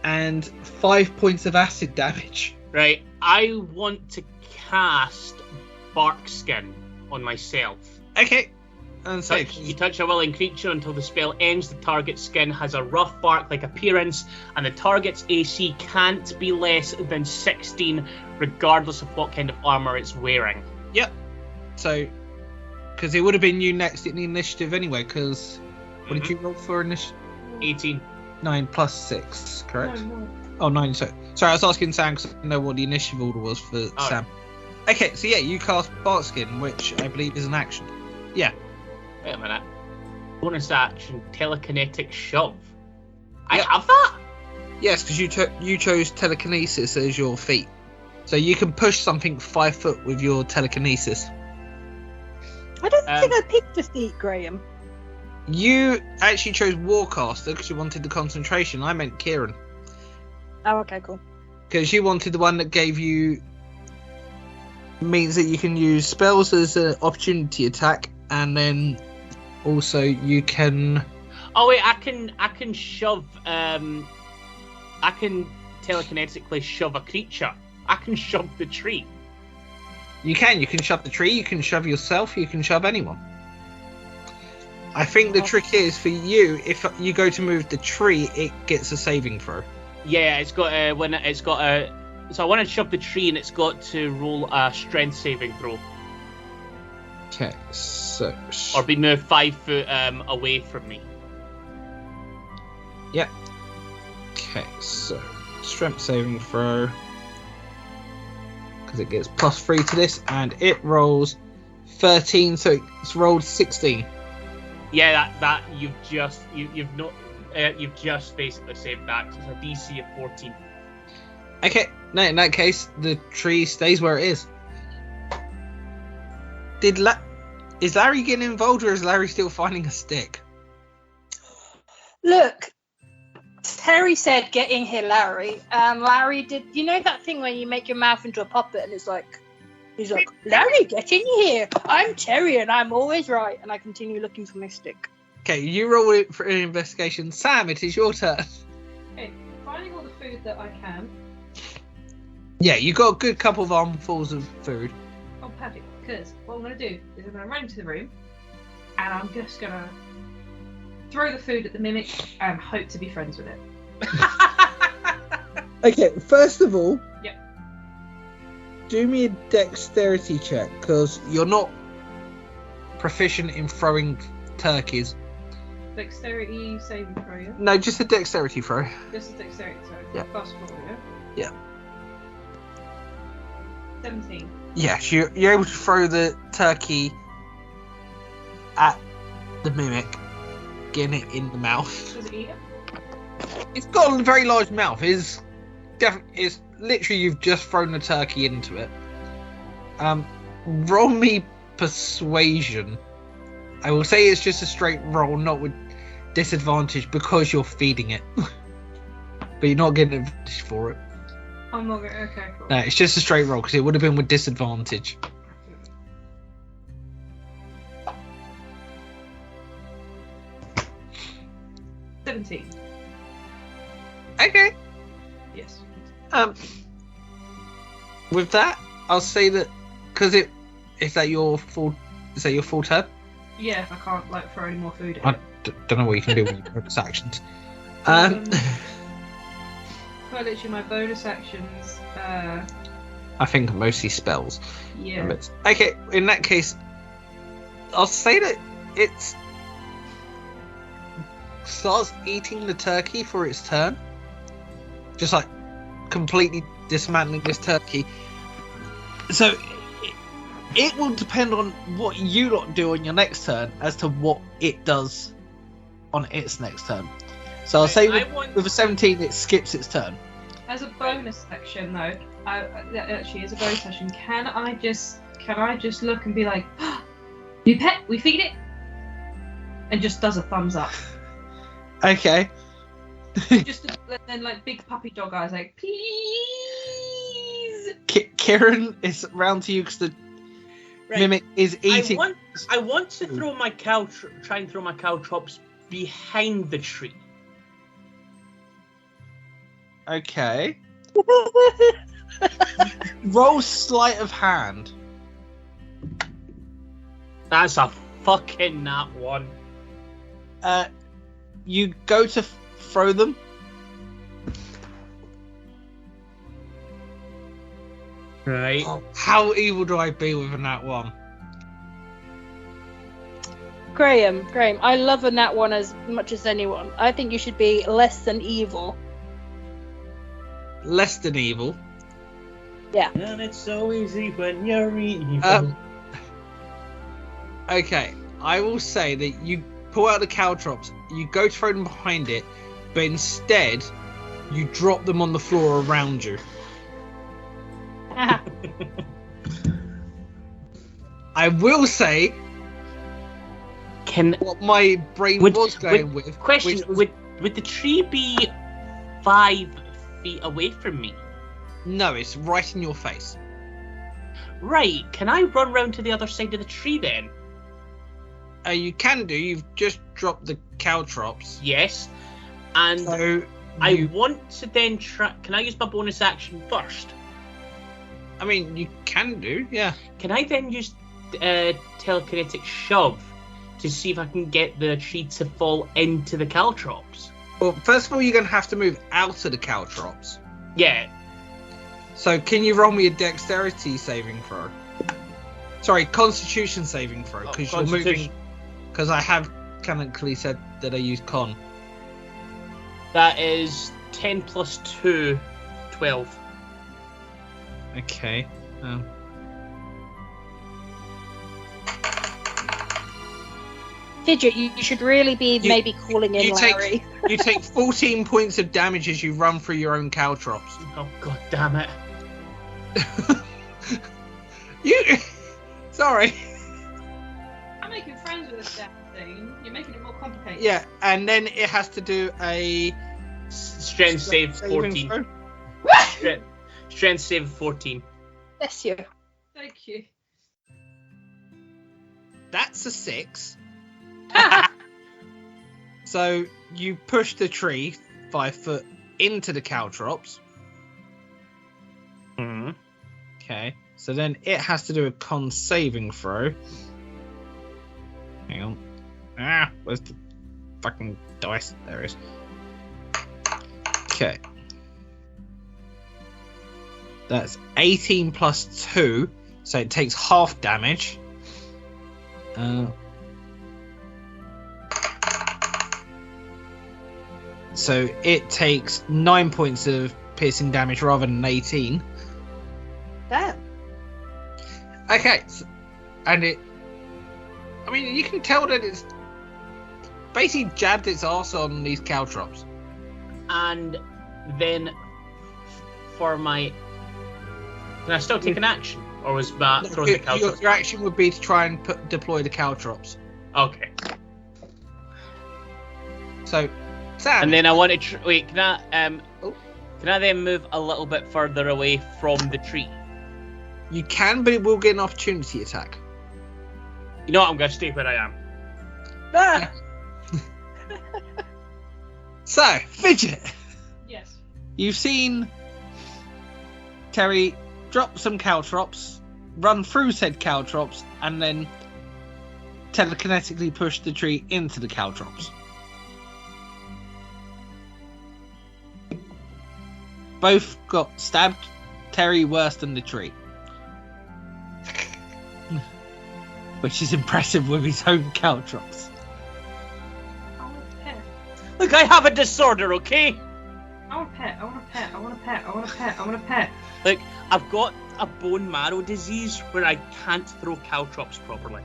and 5 points of acid damage. Right, I want to cast Bark Skin on myself. Okay. And so You touch a willing creature until the spell ends. The target's skin has a rough bark-like appearance, and the target's AC can't be less than 16, regardless of what kind of armor it's wearing. Yep. So, because it would have been you next in the initiative anyway, because what did you roll for initiative? 18. 9 plus 6, correct? No. Oh, 9. Sorry, I was asking Sam because I didn't know what the initiative order was for Sam. Okay, so yeah, you cast Barkskin, which I believe is an action. Yeah. Wait a minute. Bonus action, telekinetic shove. I Yep. have that? Yes, because you chose telekinesis as your feat. So you can push something 5 foot with your telekinesis. I don't think I picked a feat, Graeme. You actually chose Warcaster because you wanted the concentration. I meant Kieran. Oh, okay, cool. Because you wanted the one that gave you... means that you can use spells as an opportunity attack, and then also you can... Oh wait, I can shove. I can telekinetically shove a creature. I can shove the tree. You can shove the tree, you can shove yourself, you can shove anyone. I think the trick is for you, if you go to move the tree, it gets a saving throw. Yeah, it's got a So I want to shove the tree, and it's got to roll a strength saving throw, Okay, so... or be moved 5 foot away from me. Yeah. Okay, so strength saving throw. Because it gets +3 to this, and it rolls 13, so it's rolled 16. Yeah, that you've just basically saved that. So it's a DC of 14. Okay, no, in that case, the tree stays where it is. Is Larry getting involved, or is Larry still finding a stick? Look, Terry said, "Get in here, Larry." And Larry did. You know that thing when you make your mouth into a puppet, and he's like, "Larry, get in here. I'm Terry, and I'm always right." And I continue looking for my stick. Okay, you roll it for an investigation. Sam, it is your turn. Okay, finding all the food that I can. Yeah, you got a good couple of armfuls of food. Oh, perfect. Because what I'm going to do is I'm going to run into the room, and I'm just going to throw the food at the mimic and hope to be friends with it. Okay, first of all, Yep. do me a dexterity check, because you're not proficient in throwing turkeys. Dexterity saving throw, yeah? No, just a dexterity throw. Just a dexterity throw. Yeah. Plus 4, yeah? Yeah. 17. Yes, you're able to throw the turkey at the mimic, getting it in the mouth. Does it eat it? It's got a very large mouth. It's literally you've just thrown the turkey into it. Roll me persuasion. I will say it's just a straight roll, not with disadvantage, because you're feeding it. But you're not getting advantage for it. I'm not going to. Okay, cool. No, it's just a straight roll, because it would have been with disadvantage. $17. Okay. Yes. With that, I'll say that because is that your full turn? Yeah, I can't throw any more food at I it. don't know what you can do with your bonus actions. Well, literally my bonus actions. I think mostly spells. Yeah. Okay, in that case, I'll say that it starts eating the turkey for its turn. Just like completely dismantling this turkey. So it will depend on what you lot do on your next turn as to what it does on its next turn. So I'll say with a 17 it skips its turn. As a bonus action, though, actually, as a bonus action, can I just can I just look and be like, new pet, we feed it? And just does a thumbs up. Okay. Then like big puppy dog eyes, like, please. Kieran is round to you because the mimic is eating. I want to throw my try and throw my caltrops behind the tree. Okay. Roll sleight of hand. That's a fucking nat one. You go to throw them. Right. Oh, how evil do I be with a nat one? Graeme, I love a nat one as much as anyone. I think you should be less than evil. Less than evil? Yeah. And it's so easy when you're evil. Okay, I will say that you pull out the caltrops, you go to throw them behind it, but instead you drop them on the floor around you. I will say what my brain was going with. Question: would the tree be 5 feet away from me? No, it's right in your face. Right. Can I run round to the other side of the tree then? You can do. You've just dropped the caltrops. Yes. And so I want to then try. Can I use my bonus action first? I mean, you can do, yeah. Can I then use telekinetic shove to see if I can get the tree to fall into the caltrops? Well, first of all, you're going to have to move out of the caltrops. Yeah. So, can you roll me a dexterity saving throw? Sorry, constitution saving throw, because you're moving. Because I have canonically said that I use con. That is 10 plus 2, 12. Okay. Fidget, you should really be maybe calling in Larry. You take 14 points of damage as you run through your own caltrops. Oh, god damn it. Sorry. I'm making friends with this damn thing. You're making it more complicated. Yeah, and then it has to do a strength save 14. Strength save 14. Bless you. Thank you. That's a 6. So you push the tree 5 foot into the caltrops. Mm-hmm. Okay. So then it has to do a con saving throw. Hang on. Where's the fucking dice? There it is. Okay. That's 18 plus 2, so it takes half damage. So it takes 9 points of piercing damage rather than 18. Damn. Okay, and it... I mean, you can tell that it's basically jabbed its arse on these caltrops. And then for my... Can I still take an action? Or was that throwing the caltrops? Your action would be to try and deploy the caltrops. Okay. So, Sam... And then I want to... Wait, can I then move a little bit further away from the tree? You can, but it will get an opportunity attack. You know what? I'm going to stay where I am. Ah. So, Fidget. Yes. You've seen Terri drop some caltrops, run through said caltrops, and then telekinetically push the tree into the caltrops. Both got stabbed. Terri worse than the tree. Which is impressive with his own caltrops. I want a pet. Look, I have a disorder, okay? I want a pet. I want a pet. I want a pet. I want a pet. I want a pet. Look, I've got a bone marrow disease where I can't throw caltrops properly.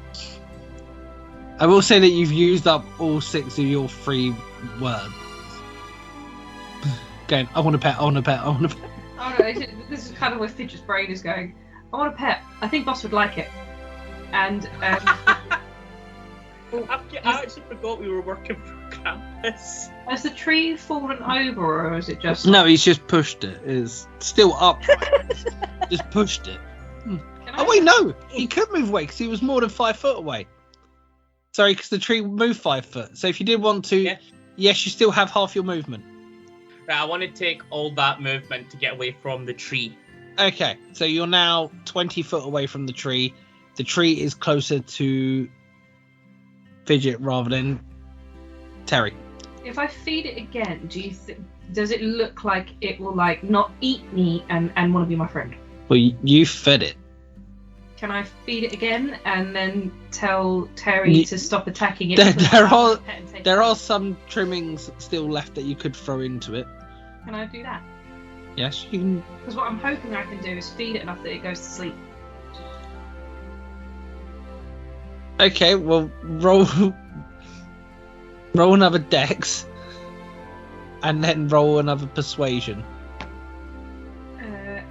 I will say that you've used up all 6 of your 3 words. Going, I want a pet, I want a pet, I want a pet. Oh no, this is kind of where Fidget's brain is going. I want a pet. I think Boss would like it. And I actually forgot we were working for Krampus. has the tree fallen over, or is it just? No, he's just pushed it. It's still upright. Just pushed it. Oh wait, no, he could move away because he was more than 5 foot away. Sorry, because the tree moved 5 foot. So if you did want to, yes, you still have half your movement. Right, I want to take all that movement to get away from the tree. Okay, so you're now 20 foot away from the tree. The tree is closer to Fidget rather than Terri. If I feed it again, does it look like it will like not eat me and want to be my friend? Well, you fed it. Can I feed it again and then tell Terri to stop attacking it? There are some trimmings still left that you could throw into it. Can I do that? Yes, you can. Because what I'm hoping I can do is feed it enough that it goes to sleep. Okay, well, roll another dex, and then roll another persuasion.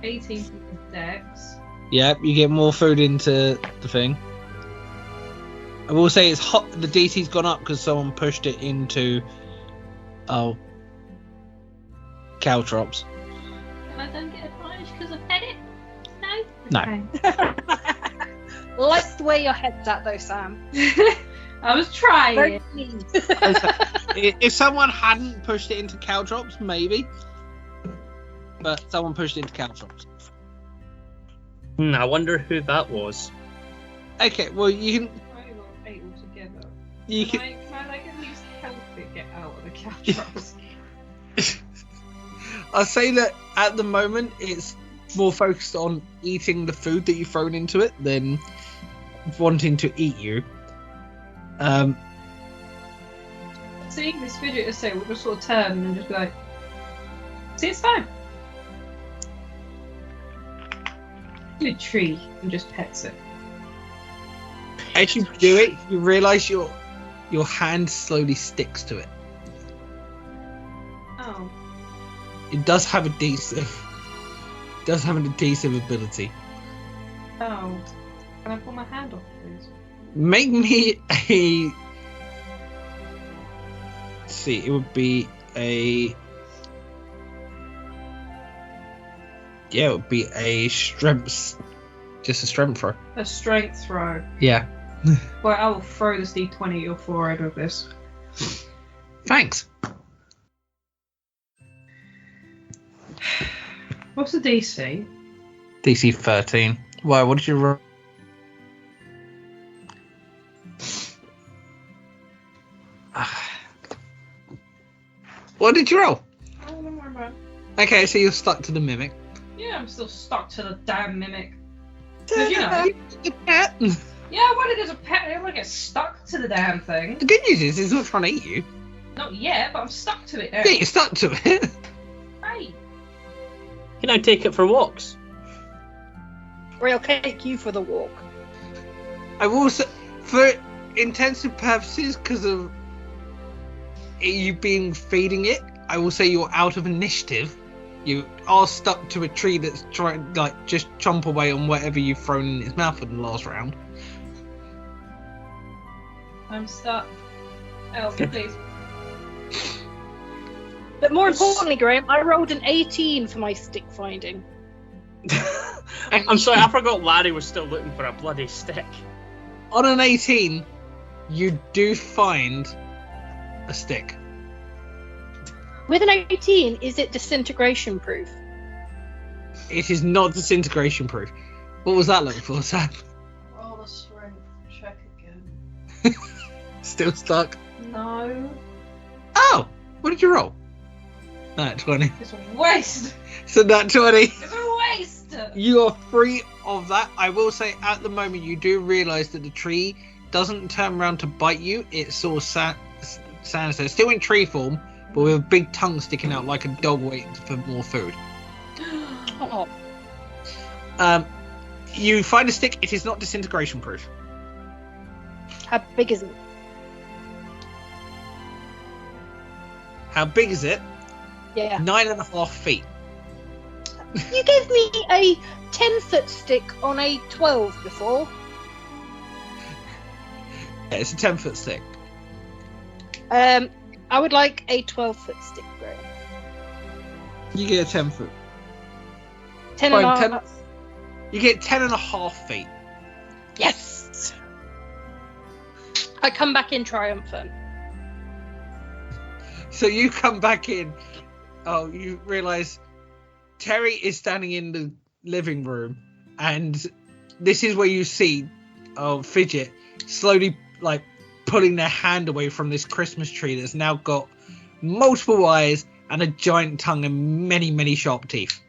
18 for the dex. Yeah, you get more food into the thing. I will say it's hot. The DC's gone up because someone pushed it into caltrops. And I don't get advantage because I fed it? No. Okay. Like the way your head's at though, Sam. I was trying. Very clean. If someone hadn't pushed it into caltrops, maybe. But someone pushed it into caltrops. I wonder who that was. Okay, well you can. I got 8 altogether. You Can can. I like at least help it get out of the caltrops? I'll say that at the moment it's more focused on eating the food that you've thrown into it than wanting to eat you. Seeing this Fidget as say, we'll just sort of turn and just be like, see, it's fine. Good tree, and just pets it. As you do it, you realise your hand slowly sticks to it. Oh. It does have an adhesive ability. Oh. Can I pull my hand off, please? Make me a. Let's see, it would be a. Yeah, it would be a strength. Just a strength throw. A strength throw. Yeah. Well, I will throw this d20 at your forehead with this. Thanks. What's the DC? DC 13. Why? What did you roll? What did you roll? I don't remember. Okay, so you're stuck to the mimic. Yeah, I'm still stuck to the damn mimic. 'Cause, you know. The cat. Yeah, I want it as a pet. I don't want to get stuck to the damn thing. The good news is it's not trying to eat you. Not yet, but I'm stuck to it now. Yeah, you're stuck to it. Hey. Can I take it for walks? Or he'll take you for the walk. I will say, for intensive purposes, because of you being feeding it, I will say you're out of initiative. You are stuck to a tree that's trying, like, just chomp away on whatever you've thrown in its mouth in the last round. I'm stuck. Help, please. But more importantly, Graeme, I rolled an 18 for my stick finding. I'm sorry, I forgot Larry was still looking for a bloody stick. On an 18, you do find a stick. With an 18, is it disintegration proof? It is not disintegration proof. What was that looking for, Sam? Roll the strength check again. Still stuck? No. Oh! What did you roll? Nat 20. It's a waste. So Nat 20. It's a waste. You are free of that. I will say at the moment you do realise that the tree doesn't turn around to bite you. It sort of stands there, still in tree form, but with a big tongue sticking out like a dog waiting for more food. Oh. You find a stick. It is not disintegration proof. How big is it? How big is it? Yeah. 9.5 feet. You gave me a 10-foot stick on a 12 before. Yeah, it's a 10-foot stick. I would like a 12-foot stick, Graeme. You get a 10-foot. 10 Fine, and a 10 half. You get 10.5 feet. Yes! I come back in triumphant. So you come back in. Oh, you realise Terri is standing in the living room, and this is where you see Fidget slowly pulling their hand away from this Christmas tree that's now got multiple eyes and a giant tongue and many, many sharp teeth.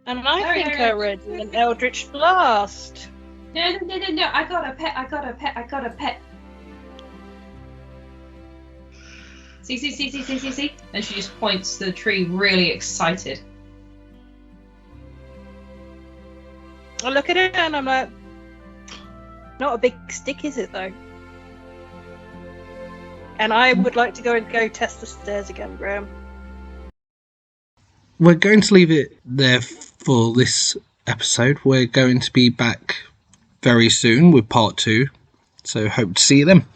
And I think I read an Eldritch Blast. No. I got a pet. See. And she just points to the tree, really excited. I look at it and I'm like, not a big stick, is it, though? And I would like to go test the stairs again, Graeme. We're going to leave it there for this episode. We're going to be back very soon with part 2, so hope to see you then.